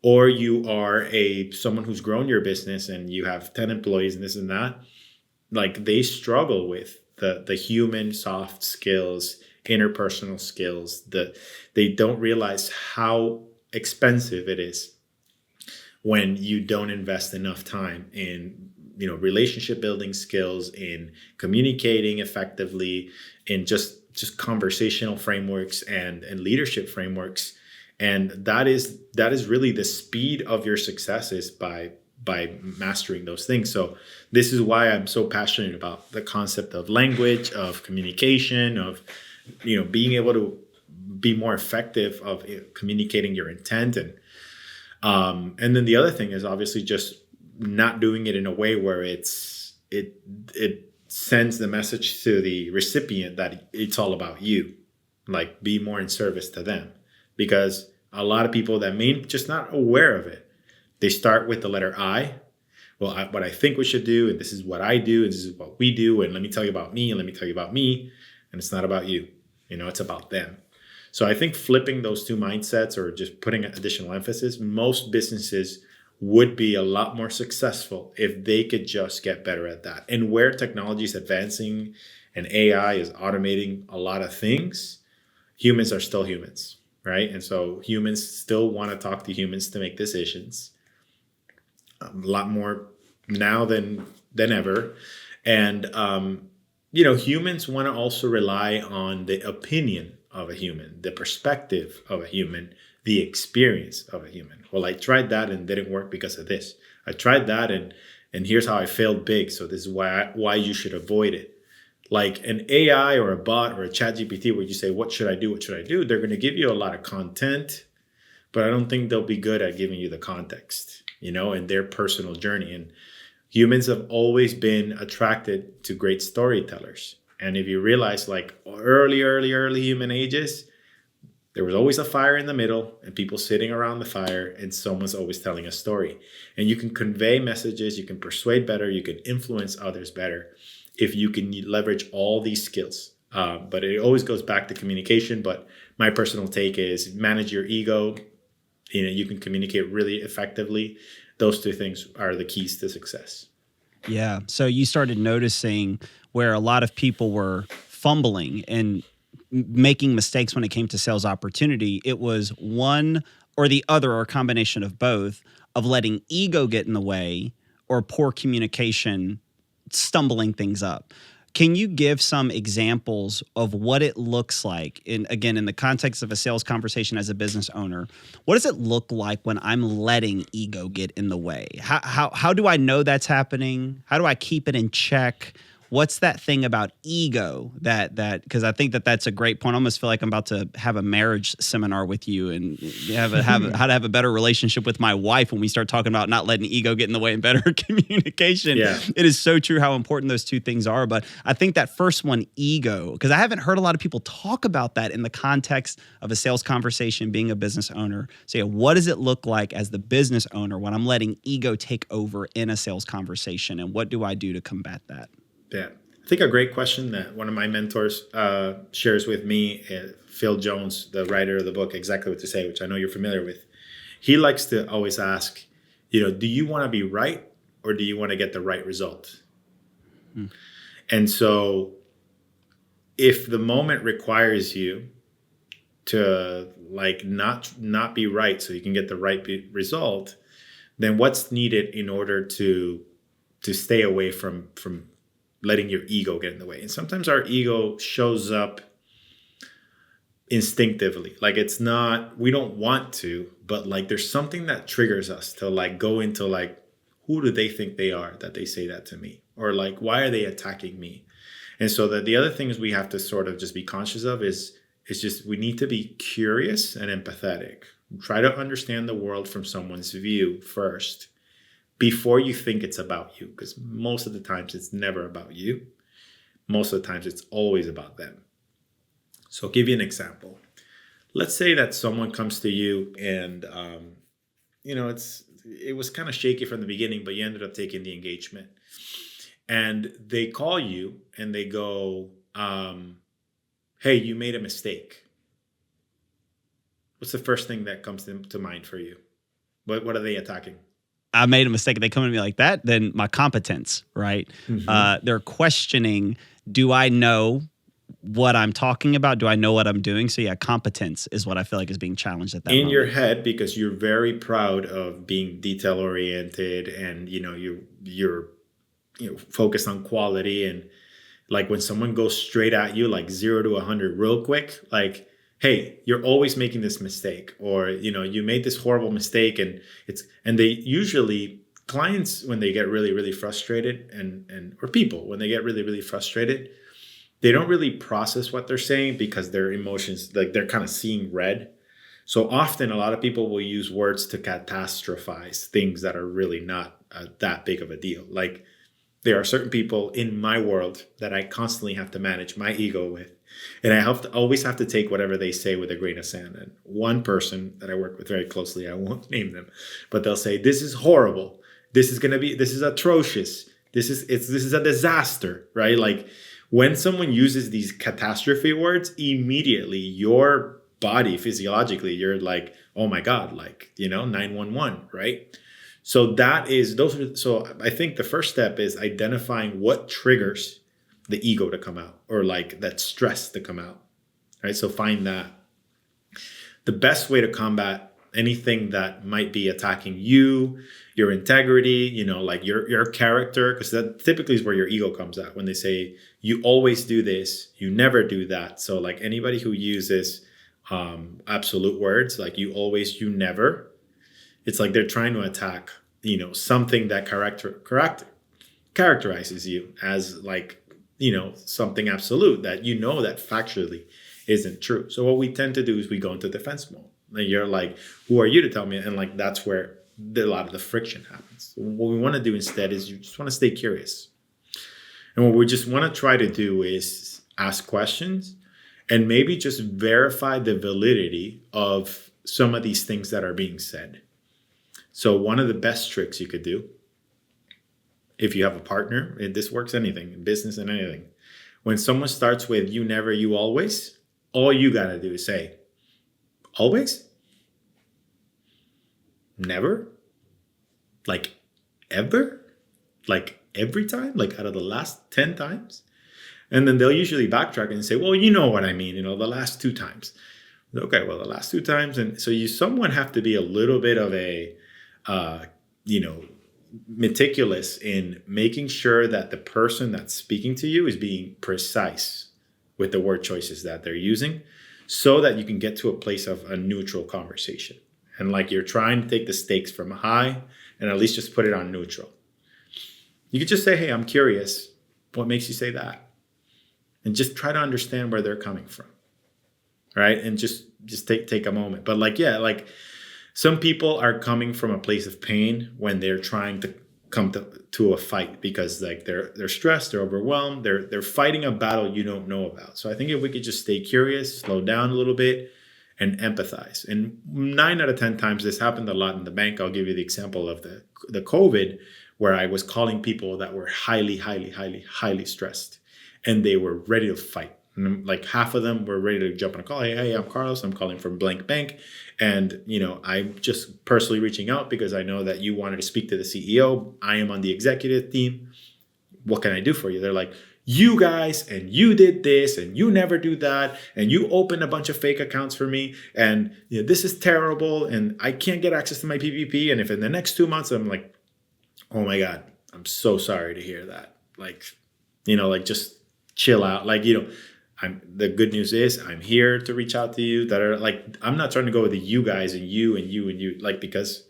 or you are someone who's grown your business and you have 10 employees and this and that, like they struggle with the human soft skills, interpersonal skills. They don't realize how expensive it is when you don't invest enough time in relationship building skills, in communicating effectively, in just conversational frameworks and leadership frameworks. And that is really the speed of your successes by mastering those things. So this is why I'm so passionate about the concept of language, of communication, of being able to be more effective of communicating your intent. And then the other thing is obviously just not doing it in a way where it sends the message to the recipient that it's all about you. Like be more in service to them, because a lot of people that may just not aware of it, they start with the letter I. Well, what I think we should do, and this is what I do, and this is what we do, and let me tell you about me, and let me tell you about me, and it's not about you. It's about them. So I think flipping those two mindsets or just putting additional emphasis, most businesses would be a lot more successful if they could just get better at that. And where technology is advancing and AI is automating a lot of things, humans are still humans, right? And so humans still want to talk to humans to make decisions, a lot more now than ever. And humans want to also rely on the opinion of a human, the perspective of a human, the experience of a human. Well, I tried that and didn't work because of this. I tried that and here's how I failed big. So this is why you should avoid it. Like an AI or a bot or a chat GPT where you say, what should I do? What should I do? They're going to give you a lot of content, but I don't think they'll be good at giving you the context, and their personal journey. And humans have always been attracted to great storytellers. And if you realize like early human ages, there was always a fire in the middle and people sitting around the fire and someone's always telling a story. And you can convey messages, you can persuade better, you can influence others better if you can leverage all these skills. But it always goes back to communication. But my personal take is manage your ego. You can communicate really effectively. Those two things are the keys to success. Yeah. So you started noticing where a lot of people were fumbling and making mistakes when it came to sales opportunity. It was one or the other, or a combination of both, of letting ego get in the way or poor communication stumbling things up. Can you give some examples of what it looks like in the context of a sales conversation as a business owner? What does it look like when I'm letting ego get in the way? How do I know that's happening? How do I keep it in check? what's that thing about ego that because I think that that's a great point. I almost feel like I'm about to have a marriage seminar with you and have how to have a better relationship with my wife when we start talking about not letting ego get in the way and better communication. Yeah. It is so true how important those two things are. But I think that first one, ego, because I haven't heard a lot of people talk about that in the context of a sales conversation, being a business owner. So yeah, what does it look like as the business owner when I'm letting ego take over in a sales conversation, and what do I do to combat that? Yeah. I think a great question that one of my mentors shares with me, Phil Jones, the writer of the book, Exactly What to Say, which I know you're familiar with. He likes to always ask, do you want to be right or do you want to get the right result? And so if the moment requires you to not be right so you can get the right result, then what's needed in order to stay away from letting your ego get in the way? And sometimes our ego shows up instinctively. Like it's not, we don't want to, but like there's something that triggers us to like go into like, who do they think they are that they say that to me? Or like, why are they attacking me? And so that the other things we have to sort of just be conscious of is just we need to be curious and empathetic. Try to understand the world from someone's view first before you think it's about you, because most of the times it's never about you. Most of the times it's always about them. So I'll give you an example. Let's say that someone comes to you and, it was kind of shaky from the beginning, but you ended up taking the engagement. And they call you and they go, hey, you made a mistake. What's the first thing that comes to mind for you? What are they attacking? I made a mistake. They come to me like that, then my competence, right? Mm-hmm. They're questioning, do I know what I'm talking about? Do I know what I'm doing? So yeah, competence is what I feel like is being challenged at that in moment. your head, because you're very proud of being detail oriented and you're focused on quality, and like when someone goes straight at you like 0 to 100 real quick, like, hey, you're always making this mistake, or you made this horrible mistake, and they usually, clients, when they get really really frustrated, or people when they get really really frustrated, they don't really process what they're saying because their emotions, like they're kind of seeing red. So often a lot of people will use words to catastrophize things that are really not that big of a deal. Like there are certain people in my world that I constantly have to manage my ego with. And I always have to take whatever they say with a grain of sand. And one person that I work with very closely, I won't name them, but they'll say, this is horrible. This is atrocious. This is a disaster, right? Like when someone uses these catastrophe words, immediately your body physiologically, you're like, oh my God, 911, right? So so I think the first step is identifying what triggers the ego to come out, or like that stress to come out, right? So find that. The best way to combat anything that might be attacking you, your integrity, like your character, because that typically is where your ego comes out when they say, you always do this, you never do that. So like anybody who uses absolute words like you always, you never, it's like they're trying to attack, something that characterizes you as like, something absolute that that factually isn't true. So what we tend to do is we go into defense mode. And you're like, who are you to tell me? And like that's where a lot of the friction happens. So what we want to do instead is you just want to stay curious. And what we just want to try to do is ask questions and maybe just verify the validity of some of these things that are being said. So one of the best tricks you could do, if you have a partner, this works anything, in business and anything. When someone starts with you never, you always, all you got to do is say, always? Never? Like ever? Like every time? Like out of the last 10 times? And then they'll usually backtrack and say, well, you know what I mean, the last 2 times. Okay, well, the last 2 times. And so someone have to be a little bit of a, meticulous in making sure that the person that's speaking to you is being precise with the word choices that they're using, so that you can get to a place of a neutral conversation. And like you're trying to take the stakes from high and at least just put it on neutral. You could just say, hey, I'm curious. What makes you say that? And just try to understand where they're coming from, right? And just take a moment. But like, yeah, like some people are coming from a place of pain when they're trying to come to a fight because like they're stressed, they're overwhelmed, they're fighting a battle you don't know about. So I think if we could just stay curious, slow down a little bit, and empathize. And 9 out of 10 times this happened a lot in the bank. I'll give you the example of the COVID, where I was calling people that were highly stressed, and they were ready to fight. And like half of them were ready to jump on a call. Hey, I'm Carlos. I'm calling from blank bank. And, I'm just personally reaching out because I know that you wanted to speak to the CEO. I am on the executive team. What can I do for you? They're like, you guys, and you did this, and you never do that, and you opened a bunch of fake accounts for me, and this is terrible, and I can't get access to my PPP. And if in the next 2 months, I'm like, oh my God, I'm so sorry to hear that. Like, like just chill out. Like, the good news is I'm here to reach out to you that are like, I'm not trying to go with the you guys and you and you and you, like, because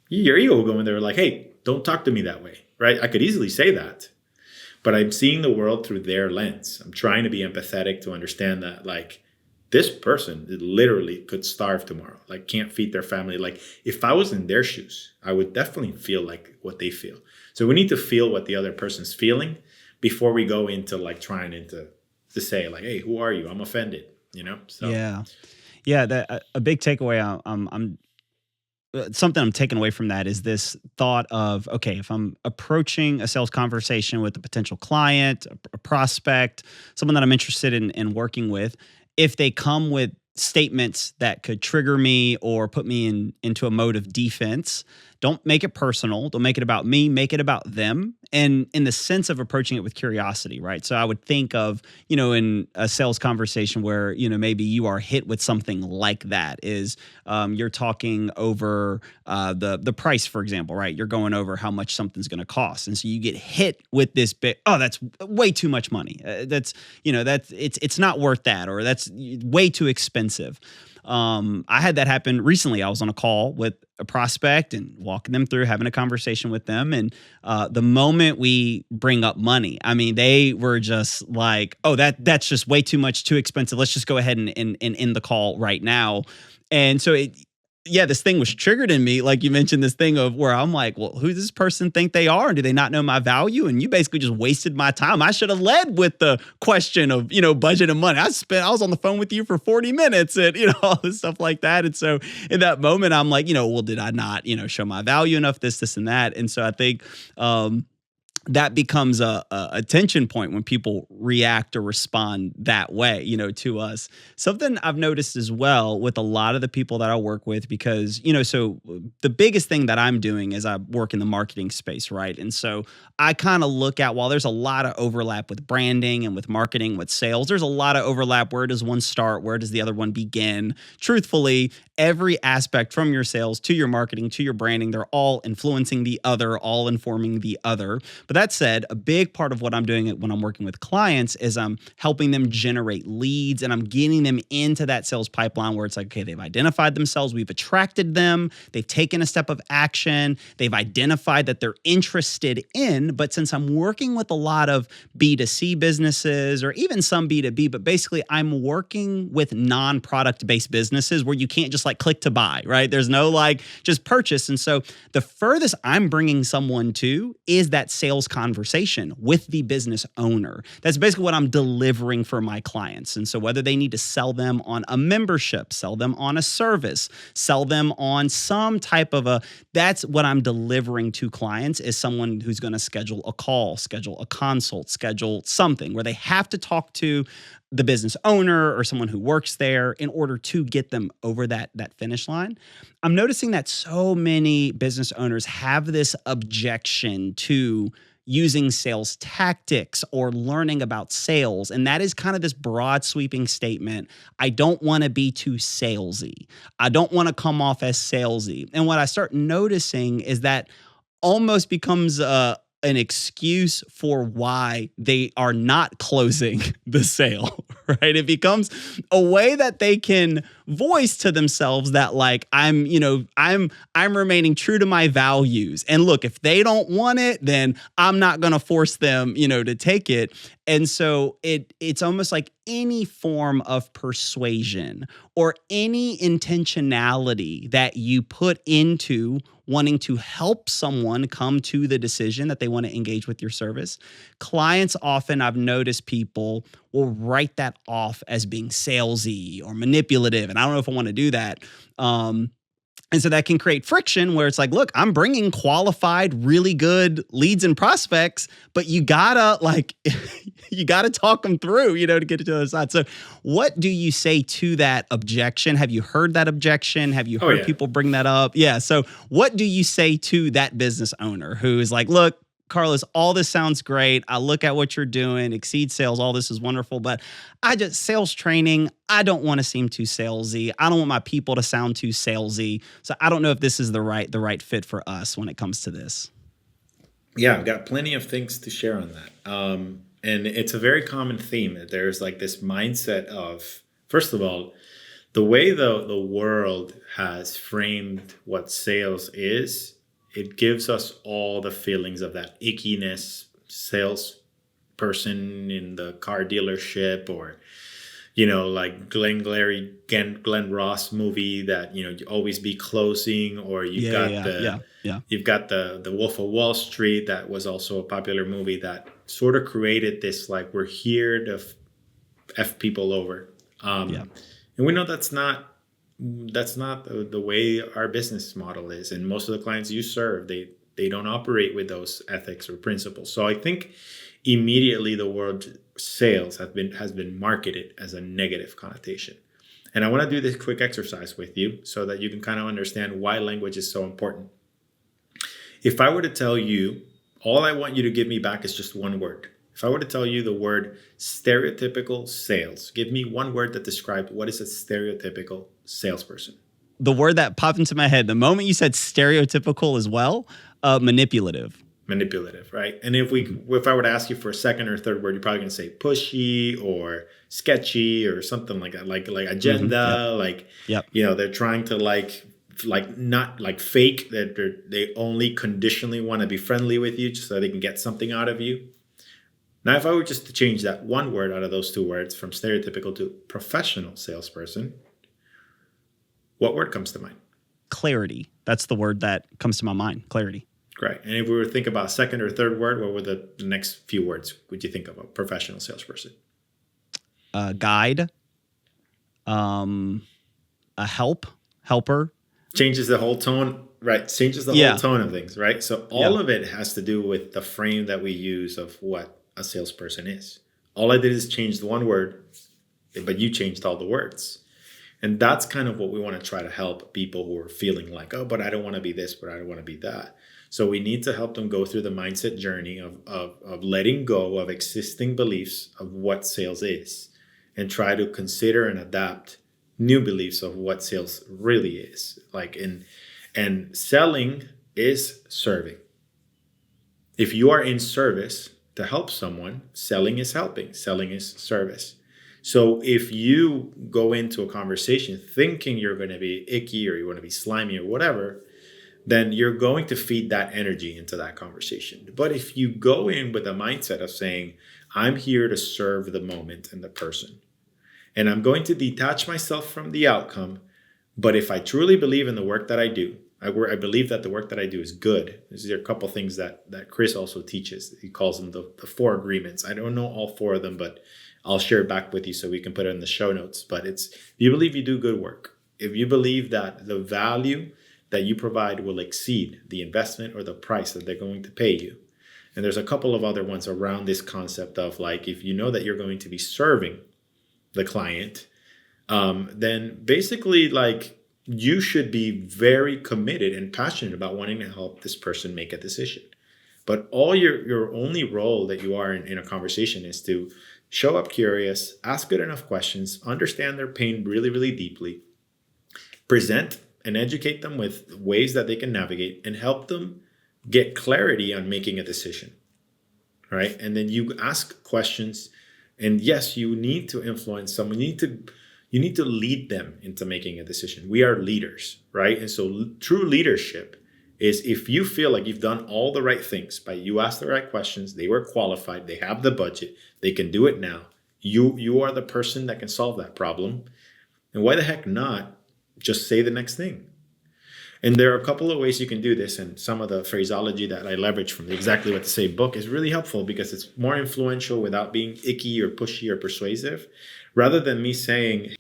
your ego will go in there like, hey, don't talk to me that way, right? I could easily say that, but I'm seeing the world through their lens. I'm trying to be empathetic to understand that, like, this person literally could starve tomorrow, like can't feed their family. Like if I was in their shoes, I would definitely feel like what they feel. So we need to feel what the other person's feeling before we go into like trying to say like, hey, who are you? I'm offended, So Yeah. That a big takeaway. I'm something I'm taking away from that is this thought of, okay, if I'm approaching a sales conversation with a potential client, a prospect, someone that I'm interested in working with, if they come with statements that could trigger me or put me into a mode of defense, don't make it personal. Don't make it about me. Make it about them. And in the sense of approaching it with curiosity, right? So I would think of, in a sales conversation where, maybe you are hit with something like that is you're talking over the price, for example, right? You're going over how much something's going to cost. And so you get hit with this bit, oh, that's way too much money. It's not worth that, or that's way too expensive. I had that happen recently. I was on a call with a prospect and walking them through, having a conversation with them. And the moment we bring up money, I mean, they were just like, oh, that's just way too much, too expensive. Let's just go ahead and end the call right now. And so this thing was triggered in me. Like you mentioned, this thing of where I'm like, well, who does this person think they are? And do they not know my value? And you basically just wasted my time. I should have led with the question of, budget and money. I was on the phone with you for 40 minutes and, all this stuff like that. And so in that moment, I'm like, well, did I not, show my value enough, this and that. And so I think, that becomes a tension point when people react or respond that way, to us. Something I've noticed as well with a lot of the people that I work with, because, so the biggest thing that I'm doing is I work in the marketing space, right? And so I kind of look at, while there's a lot of overlap with branding and with marketing, with sales, there's a lot of overlap. Where does one start? Where does the other one begin? Truthfully, every aspect from your sales to your marketing to your branding, they're all influencing the other, all informing the other. But that said, a big part of what I'm doing when I'm working with clients is I'm helping them generate leads, and I'm getting them into that sales pipeline where it's like, okay, they've identified themselves, we've attracted them, they've taken a step of action, they've identified that they're interested in. But since I'm working with a lot of B2C businesses or even some B2B, but basically I'm working with non-product based businesses where you can't just like click to buy, right? There's no like just purchase. And so the furthest I'm bringing someone to is that sales conversation with the business owner. That's basically what I'm delivering for my clients. And so whether they need to sell them on a membership, sell them on a service, sell them on some type of that's what I'm delivering to clients, is someone who's going to schedule a call, schedule a consult, schedule something where they have to talk to the business owner or someone who works there in order to get them over that finish line. I'm noticing that so many business owners have this objection to using sales tactics or learning about sales. And that is kind of this broad sweeping statement. I don't want to be too salesy. I don't want to come off as salesy. And what I start noticing is that almost becomes an excuse for why they are not closing the sale, right? It becomes a way that they can voice to themselves that like I'm remaining true to my values. And look, if they don't want it, then I'm not going to force them, to take it. And so it's almost like any form of persuasion or any intentionality that you put into wanting to help someone come to the decision that they want to engage with your service. Clients often, I've noticed, people will write that off as being salesy or manipulative. And I don't know if I want to do that. And so that can create friction where it's like, look, I'm bringing qualified, really good leads and prospects, but you gotta you gotta talk them through, to get to the other side. So what do you say to that objection? Have you heard that objection? Have you heard people bring that up? Yeah. So what do you say to that business owner who is like, look, Carlos, all this sounds great. I look at what you're doing, Exceed Sales, all this is wonderful, but sales training, I don't want to seem too salesy. I don't want my people to sound too salesy. So I don't know if this is the right fit for us when it comes to this. Yeah, I've got plenty of things to share on that. And it's a very common theme that there's like this mindset of, first of all, the way the world has framed what sales is, it gives us all the feelings of that ickiness, salesperson in the car dealership, or, like Glenn Ross movie that, you always be closing, or you've got the Wolf of Wall Street. That was also a popular movie that sort of created this, like, we're here to F people over. And we know that's not the way our business model is, and most of the clients you serve, they don't operate with those ethics or principles. So I think immediately the word sales has been marketed as a negative connotation. And I want to do this quick exercise with you so that you can kind of understand why language is so important. If I were to tell you, all I want you to give me back is just one word. If I were to tell you the word stereotypical sales, give me one word that describes what is a stereotypical salesperson. The word that popped into my head the moment you said stereotypical as well, manipulative. Manipulative, right? And if I were to ask you for a second or third word, you're probably going to say pushy or sketchy or something like that, like agenda, they're trying to like not like fake, that they only conditionally want to be friendly with you just so they can get something out of you. Now, if I were just to change that one word out of those two words from stereotypical to professional salesperson, what word comes to mind? Clarity. That's the word that comes to my mind. Clarity. Great. And if we were to think about second or third word, what were the next few words would you think of a professional salesperson? Guide. A helper. Changes the whole tone, right? Changes the whole tone of things, right? So all of it has to do with the frame that we use of what a salesperson is. All I did is change the one word, but you changed all the words. And that's kind of what we want to try to help people who are feeling like, oh, but I don't want to be this, but I don't want to be that. So we need to help them go through the mindset journey of letting go of existing beliefs of what sales is, and try to consider and adapt new beliefs of what sales really is. And selling is serving. If you are in service to help someone, selling is helping. Selling is service. So if you go into a conversation thinking you're going to be icky or you want to be slimy or whatever, then you're going to feed that energy into that conversation. But if you go in with a mindset of saying, I'm here to serve the moment and the person, and I'm going to detach myself from the outcome, but if I truly believe in the work that I do, I believe that the work that I do is good. These are a couple of things that Chris also teaches. He calls them the 4 agreements. I don't know all 4 of them, but I'll share it back with you so we can put it in the show notes. But it's, if you believe you do good work, if you believe that the value that you provide will exceed the investment or the price that they're going to pay you. And there's a couple of other ones around this concept of, like, if you know that you're going to be serving the client, then basically, like, you should be very committed and passionate about wanting to help this person make a decision. But all your only role that you are in a conversation is to show up curious, ask good enough questions, understand their pain really, really deeply, present and educate them with ways that they can navigate, and help them get clarity on making a decision, right? And then you ask questions. And yes, you need to influence someone. You need to lead them into making a decision. We are leaders, right? And so true leadership is if you feel like you've done all the right things, by you asked the right questions, they were qualified, they have the budget, they can do it now. You are the person that can solve that problem. And why the heck not just say the next thing? And there are a couple of ways you can do this, and some of the phraseology that I leverage from the Exactly What to Say book is really helpful because it's more influential without being icky or pushy or persuasive. Rather than me saying,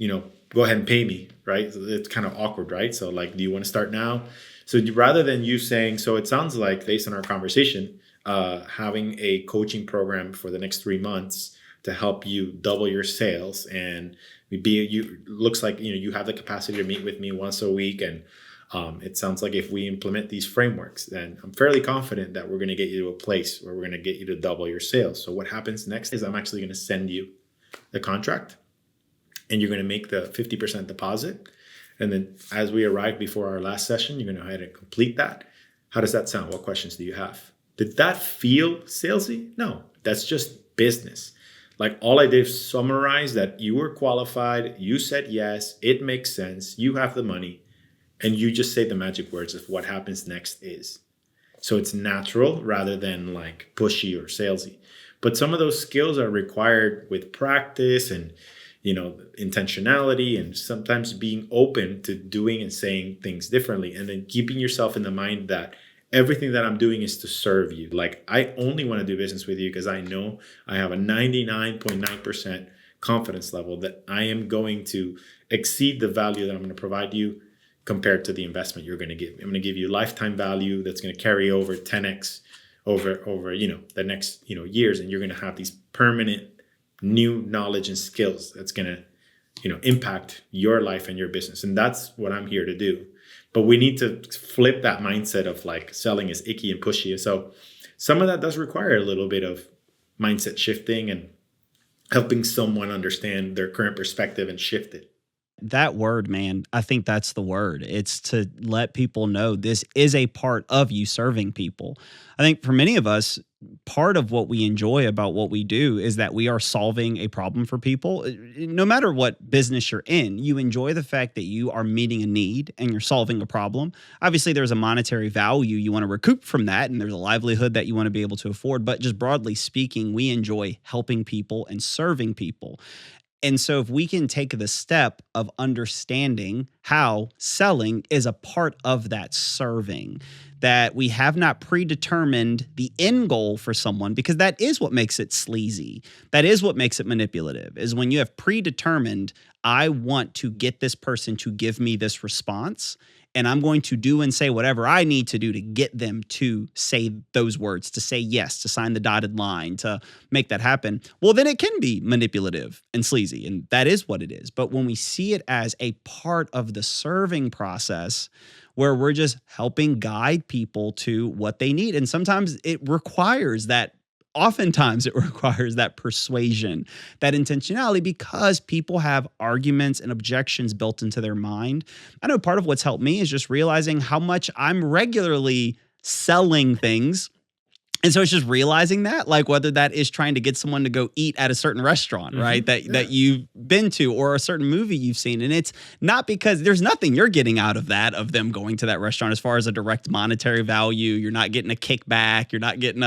go ahead and pay me, right? It's kind of awkward, right? So like, do you want to start now? So rather than you saying, so it sounds like based on our conversation, having a coaching program for the next 3 months to help you double your sales, and looks like you have the capacity to meet with me once a week, and it sounds like if we implement these frameworks, then I'm fairly confident that we're going to get you to a place where we're going to get you to double your sales. So what happens next is I'm actually going to send you the contract, and you're going to make the 50% deposit. And then as we arrive before our last session, you're going to go ahead and complete that. How does that sound? What questions do you have? Did that feel salesy? No, that's just business. Like all I did was summarize that you were qualified, you said yes, it makes sense, you have the money, and you just say the magic words of what happens next is. So it's natural rather than like pushy or salesy. But some of those skills are required with practice and intentionality, and sometimes being open to doing and saying things differently, and then keeping yourself in the mind that everything that I'm doing is to serve you. Like I only want to do business with you because I know I have a 99.9% confidence level that I am going to exceed the value that I'm going to provide you compared to the investment you're going to give. I'm going to give you lifetime value that's going to carry over 10x over the next years, and you're going to have these permanent new knowledge and skills that's going to impact your life and your business. And that's what I'm here to do. But we need to flip that mindset of like selling is icky and pushy. So some of that does require a little bit of mindset shifting and helping someone understand their current perspective and shift it. That word, man, I think that's the word. It's to let people know this is a part of you serving people. I think for many of us, part of what we enjoy about what we do is that we are solving a problem for people. No matter what business you're in, you enjoy the fact that you are meeting a need and you're solving a problem. Obviously, there's a monetary value you want to recoup from that, and there's a livelihood that you want to be able to afford. But just broadly speaking, we enjoy helping people and serving people. And so if we can take the step of understanding how selling is a part of that serving, that we have not predetermined the end goal for someone, because that is what makes it sleazy. That is what makes it manipulative, is when you have predetermined, I want to get this person to give me this response, and I'm going to do and say whatever I need to do to get them to say those words, to say yes, to sign the dotted line, to make that happen. Well, then it can be manipulative and sleazy, and that is what it is. But when we see it as a part of the serving process, where we're just helping guide people to what they need, and sometimes it requires that. Oftentimes it requires that persuasion, that intentionality, because people have arguments and objections built into their mind. I know part of what's helped me is just realizing how much I'm regularly selling things. And so it's just realizing that, like whether that is trying to get someone to go eat at a certain restaurant, right, that you've been to, or a certain movie you've seen. And it's not because there's nothing you're getting out of that, of them going to that restaurant as far as a direct monetary value. You're not getting a kickback. You're not getting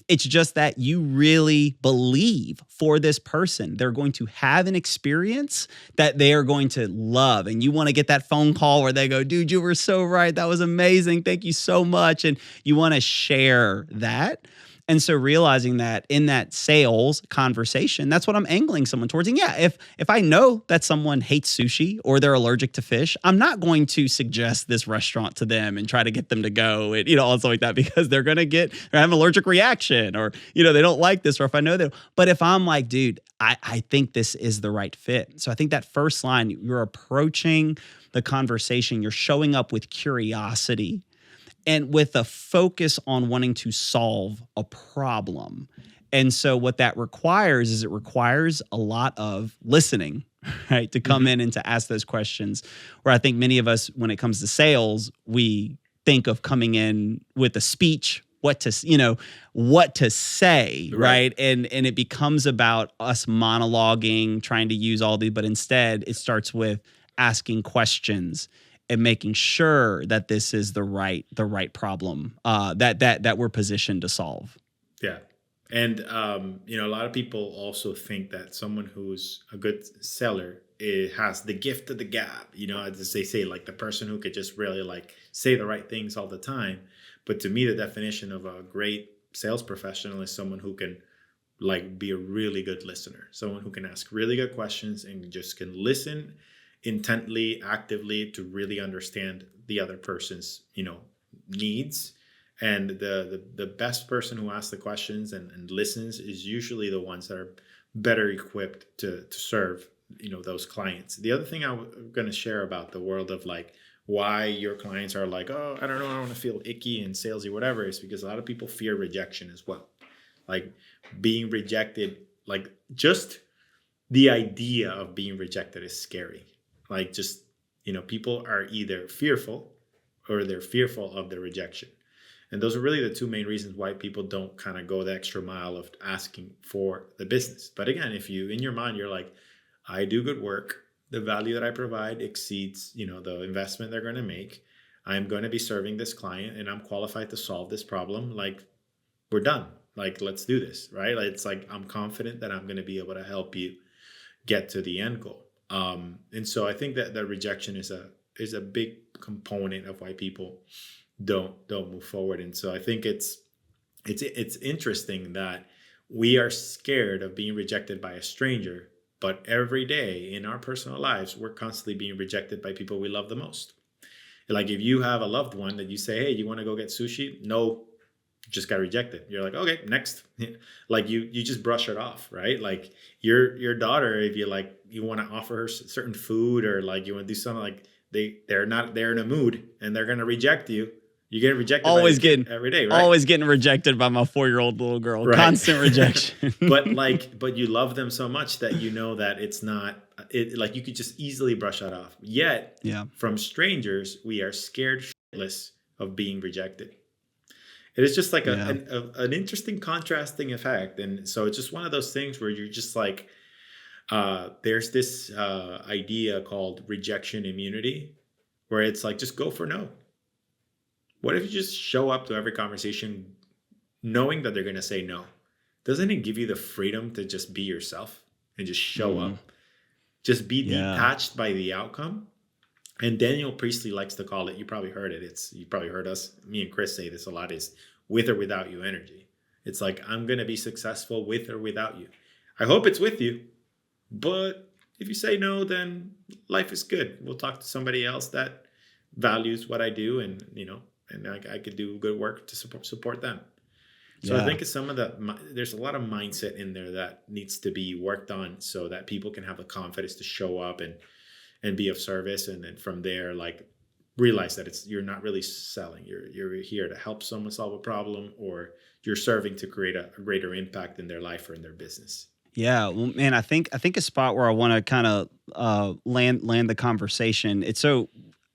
it's just that you really believe for this person, they're going to have an experience that they are going to love. And you want to get that phone call where they go, dude, you were so right. That was amazing. Thank you so much. And you want to share that. And so realizing that in that sales conversation, that's what I'm angling someone towards. And yeah, if I know that someone hates sushi or they're allergic to fish, I'm not going to suggest this restaurant to them and try to get them to go and, all stuff like that, because they're going to have an allergic reaction, or, they don't like this, or if I know that. But if I'm like, dude, I think this is the right fit. So I think that first line, you're approaching the conversation, you're showing up with curiosity, and with a focus on wanting to solve a problem. And so what that requires is it requires a lot of listening, right? To come in and to ask those questions, where I think many of us, when it comes to sales, we think of coming in with a speech what to say, Right. right? And it becomes about us monologuing, trying to use all these, but instead it starts with asking questions and making sure that this is the right problem that we're positioned to solve. Yeah. And, a lot of people also think that someone who's a good seller has the gift of the gab, as they say, like the person who could just really like say the right things all the time. But to me, the definition of a great sales professional is someone who can like be a really good listener, someone who can ask really good questions and just can listen intently, actively to really understand the other person's, needs. And the best person who asks the questions and listens is usually the ones that are better equipped to serve those clients. The other thing I'm going to share about the world of like why your clients are like, oh, I don't know, I don't want to feel icky and salesy, whatever, is because a lot of people fear rejection as well. Like being rejected, like just the idea of being rejected is scary. Like just people are either fearful or they're fearful of the rejection. And those are really the two main reasons why people don't kind of go the extra mile of asking for the business. But again, if you, in your mind, you're like, I do good work, the value that I provide exceeds, the investment they're going to make. I'm going to be serving this client and I'm qualified to solve this problem. Like, we're done. Like, let's do this, right? Like, it's like, I'm confident that I'm going to be able to help you get to the end goal. And so I think that the rejection is a big component of why people don't move forward. And so I think it's interesting that we are scared of being rejected by a stranger, but every day in our personal lives, we're constantly being rejected by people we love the most. Like if you have a loved one that you say, hey, you want to go get sushi? No, just got rejected. You're like, okay, next. Like you just brush it off, right? Like your daughter, if you like, you want to offer her certain food or like you want to do something, like they're in a mood and they're going to reject you. You get rejected every day, right? Always getting rejected by my 4-year-old little girl. Right. Constant rejection. but you love them so much that you know that it's not like you could just easily brush that off. Yet, from strangers, we are scared shitless of being rejected. It is just like an interesting contrasting effect. And so it's just one of those things where you're just like, there's this idea called rejection immunity, where it's like, just go for no. What if you just show up to every conversation knowing that they're going to say no? Doesn't it give you the freedom to just be yourself and just show up? Just be detached by the outcome. And Daniel Priestley likes to call it, you probably heard it. You probably heard me and Chris say this a lot, is with or without you energy. It's like, I'm going to be successful with or without you. I hope it's with you. But if you say no, then life is good. We'll talk to somebody else that values what I do and, and I could do good work to support them. So I think it's there's a lot of mindset in there that needs to be worked on so that people can have the confidence to show up and be of service. And then from there, like realize that you're not really selling. You're here to help someone solve a problem, or you're serving to create a greater impact in their life or in their business. Yeah, well, man, I think a spot where I want to kind of land the conversation.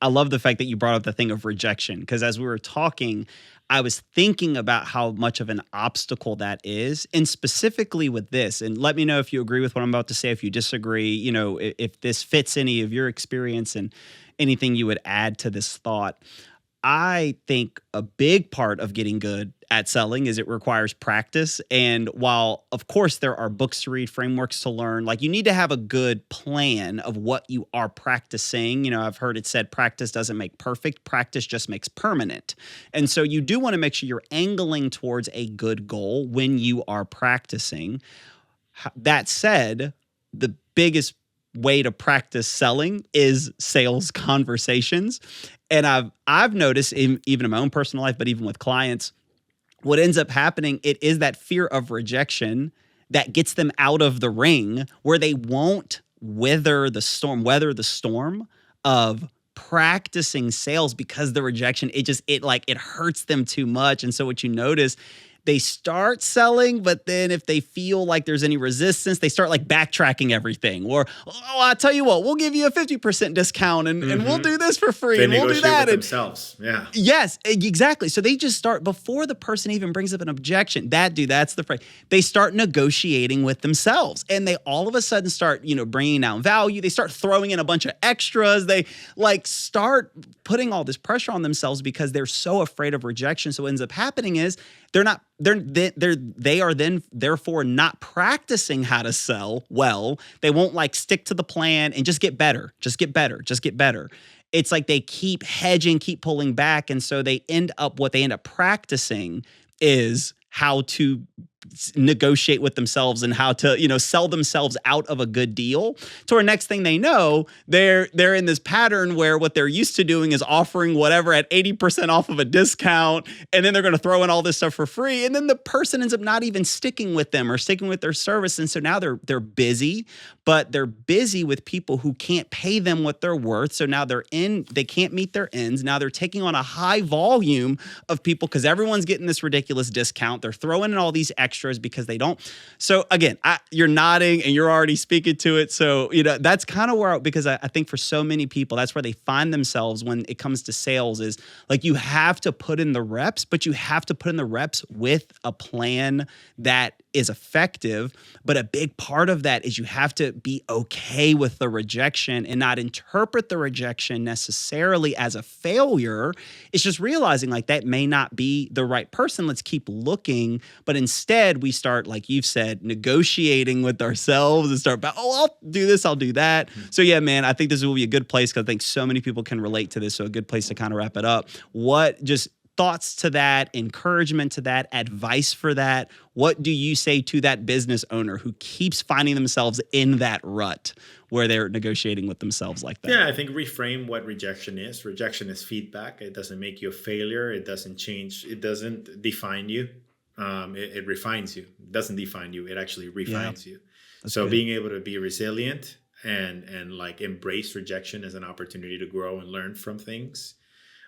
I love the fact that you brought up the thing of rejection, because as we were talking, I was thinking about how much of an obstacle that is, and specifically with this. And let me know if you agree with what I'm about to say, if you disagree, if this fits any of your experience and anything you would add to this thought. I think a big part of getting good at selling is it requires practice. And while, of course, there are books to read, frameworks to learn, like you need to have a good plan of what you are practicing. I've heard it said practice doesn't make perfect. Practice just makes permanent. And so you do want to make sure you're angling towards a good goal when you are practicing. That said, the biggest way to practice selling is sales conversations. And I've noticed even in my own personal life, but even with clients, what ends up happening, it is that fear of rejection that gets them out of the ring, where they won't weather the storm of practicing sales, because the rejection, it hurts them too much. And so what you notice, they start selling, but then if they feel like there's any resistance, they start like backtracking everything. Or, oh, I'll tell you what, we'll give you a 50% discount and we'll do this for free They and we'll do negotiate that. with themselves. Yeah. Yes, exactly. So they just start before the person even brings up an objection. That's the phrase. They start negotiating with themselves, and they all of a sudden start, bringing down value. They start throwing in a bunch of extras. They like start putting all this pressure on themselves because they're so afraid of rejection. So what ends up happening is they are then therefore not practicing how to sell well. They won't like stick to the plan and just get better. It's like they keep hedging, keep pulling back. And so what they end up practicing is how to negotiate with themselves and how to, sell themselves out of a good deal. To our next thing they know, they're in this pattern where what they're used to doing is offering whatever at 80% off of a discount. And then they're going to throw in all this stuff for free. And then the person ends up not even sticking with them or sticking with their service. And so now they're busy, but they're busy with people who can't pay them what they're worth. So now they can't meet their ends. Now they're taking on a high volume of people because everyone's getting this ridiculous discount. They're throwing in all these extras because they don't. So again, you're nodding and you're already speaking to it. So, that's kind of where, because I think for so many people, that's where they find themselves when it comes to sales is like, you have to put in the reps, but you have to put in the reps with a plan that is effective. But a big part of that is you have to be okay with the rejection and not interpret the rejection necessarily as a failure. It's just realizing like that may not be the right person. Let's keep looking. But instead we start, like you've said, negotiating with ourselves and start, I'll do this, I'll do that. So yeah, man, I think this will be a good place because I think so many people can relate to this. So a good place to kind of wrap it up. What just thoughts to that, encouragement to that, advice for that? What do you say to that business owner who keeps finding themselves in that rut where they're negotiating with themselves like that? Yeah, I think reframe what rejection is. Rejection is feedback. It doesn't make you a failure. It doesn't change. It doesn't define you. It refines you. It doesn't define you. It actually refines you. So good. Being able to be resilient and like embrace rejection as an opportunity to grow and learn from things.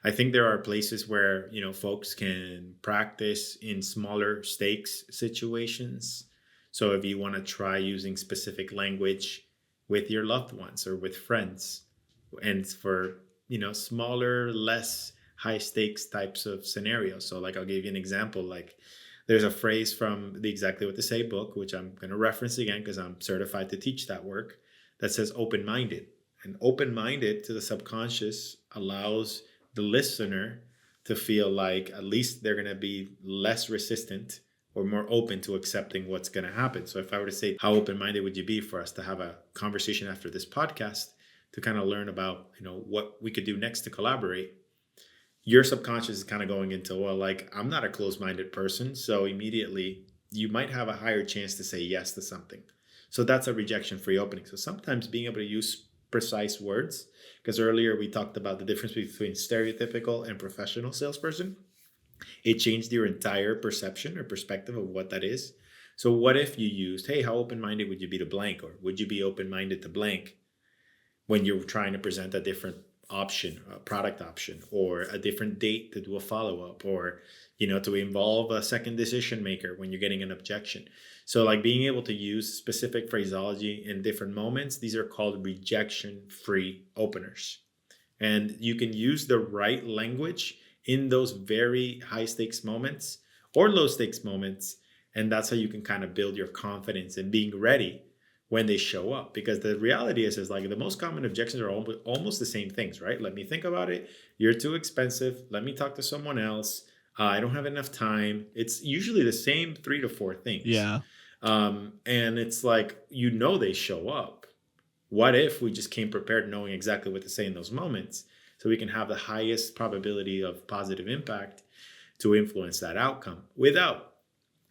I think there are places where, folks can practice in smaller stakes situations. So if you want to try using specific language with your loved ones or with friends, and for, smaller, less high stakes types of scenarios. So like, I'll give you an example. Like there's a phrase from the Exactly What to Say book, which I'm going to reference again because I'm certified to teach that work, that says open-minded. And open-minded to the subconscious allows the listener to feel like at least they're going to be less resistant or more open to accepting what's going to happen. So if I were to say, how open-minded would you be for us to have a conversation after this podcast to kind of learn about, what we could do next to collaborate? Your subconscious is kind of going into, well, like, I'm not a closed-minded person. So immediately you might have a higher chance to say yes to something. So that's a rejection-free opening. So sometimes being able to use precise words, because earlier we talked about the difference between stereotypical and professional salesperson. It changed your entire perception or perspective of what that is. So what if you used, hey, how open-minded would you be to blank? Or would you be open-minded to blank when you're trying to present a different option, a product option, or a different date to do a follow-up, or, to involve a second decision maker when you're getting an objection. So like being able to use specific phraseology in different moments, these are called rejection-free openers. And you can use the right language in those very high stakes moments or low stakes moments. And that's how you can kind of build your confidence in being ready when they show up. Because the reality is like the most common objections are almost the same things, right? Let me think about it. You're too expensive. Let me talk to someone else. I don't have enough time. It's usually the same 3 to 4 things. Yeah. And it's like, they show up. What if we just came prepared knowing exactly what to say in those moments so we can have the highest probability of positive impact to influence that outcome without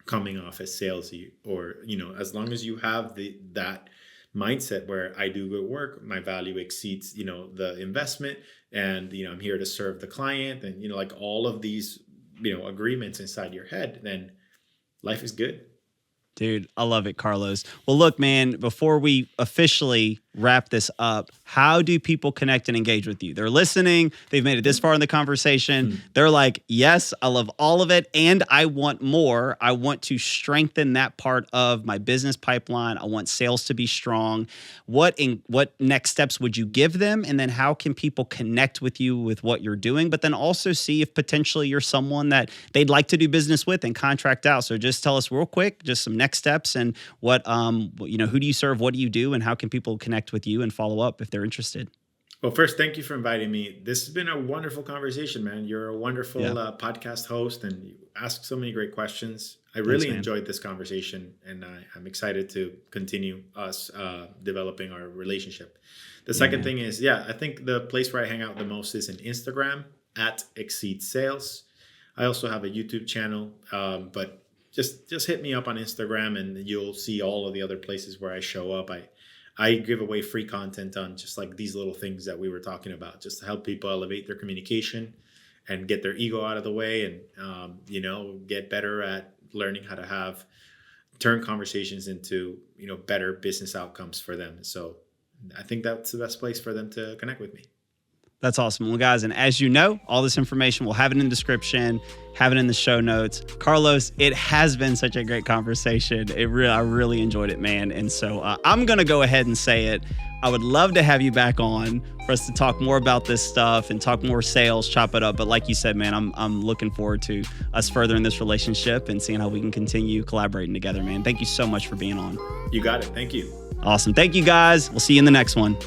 coming off as salesy, or, as long as you have that mindset where I do good work, my value exceeds, the investment, and, I'm here to serve the client, and, like all of these, agreements inside your head, then life is good. Dude, I love it, Carlos. Well, look, man, before we officially wrap this up, how do people connect and engage with you? They're listening. They've made it this far in the conversation. They're like, yes, I love all of it. And I want more. I want to strengthen that part of my business pipeline. I want sales to be strong. What next steps would you give them? And then how can people connect with you with what you're doing? But then also see if potentially you're someone that they'd like to do business with and contract out. So just tell us real quick, just some next steps and what, who do you serve? What do you do? And how can people connect with you and follow up if they're interested? Well, first, thank you for inviting me. This has been a wonderful conversation, man. You're a wonderful podcast host, and you ask so many great questions. I really enjoyed this conversation, and I'm excited to continue us developing our relationship. The second thing is, I think the place where I hang out the most is in Instagram at Exceed Sales. I also have a YouTube channel, but just hit me up on Instagram, and you'll see all of the other places where I show up. I give away free content on just like these little things that we were talking about, just to help people elevate their communication and get their ego out of the way and, get better at learning how to turn conversations into, better business outcomes for them. So I think that's the best place for them to connect with me. That's awesome. Well, guys, and as you know, all this information, we'll have it in the description, have it in the show notes. Carlos, it has been such a great conversation. I really enjoyed it, man. And so I'm going to go ahead and say it. I would love to have you back on for us to talk more about this stuff and talk more sales, chop it up. But like you said, man, I'm looking forward to us furthering this relationship and seeing how we can continue collaborating together, man. Thank you so much for being on. You got it. Thank you. Awesome. Thank you, guys. We'll see you in the next one.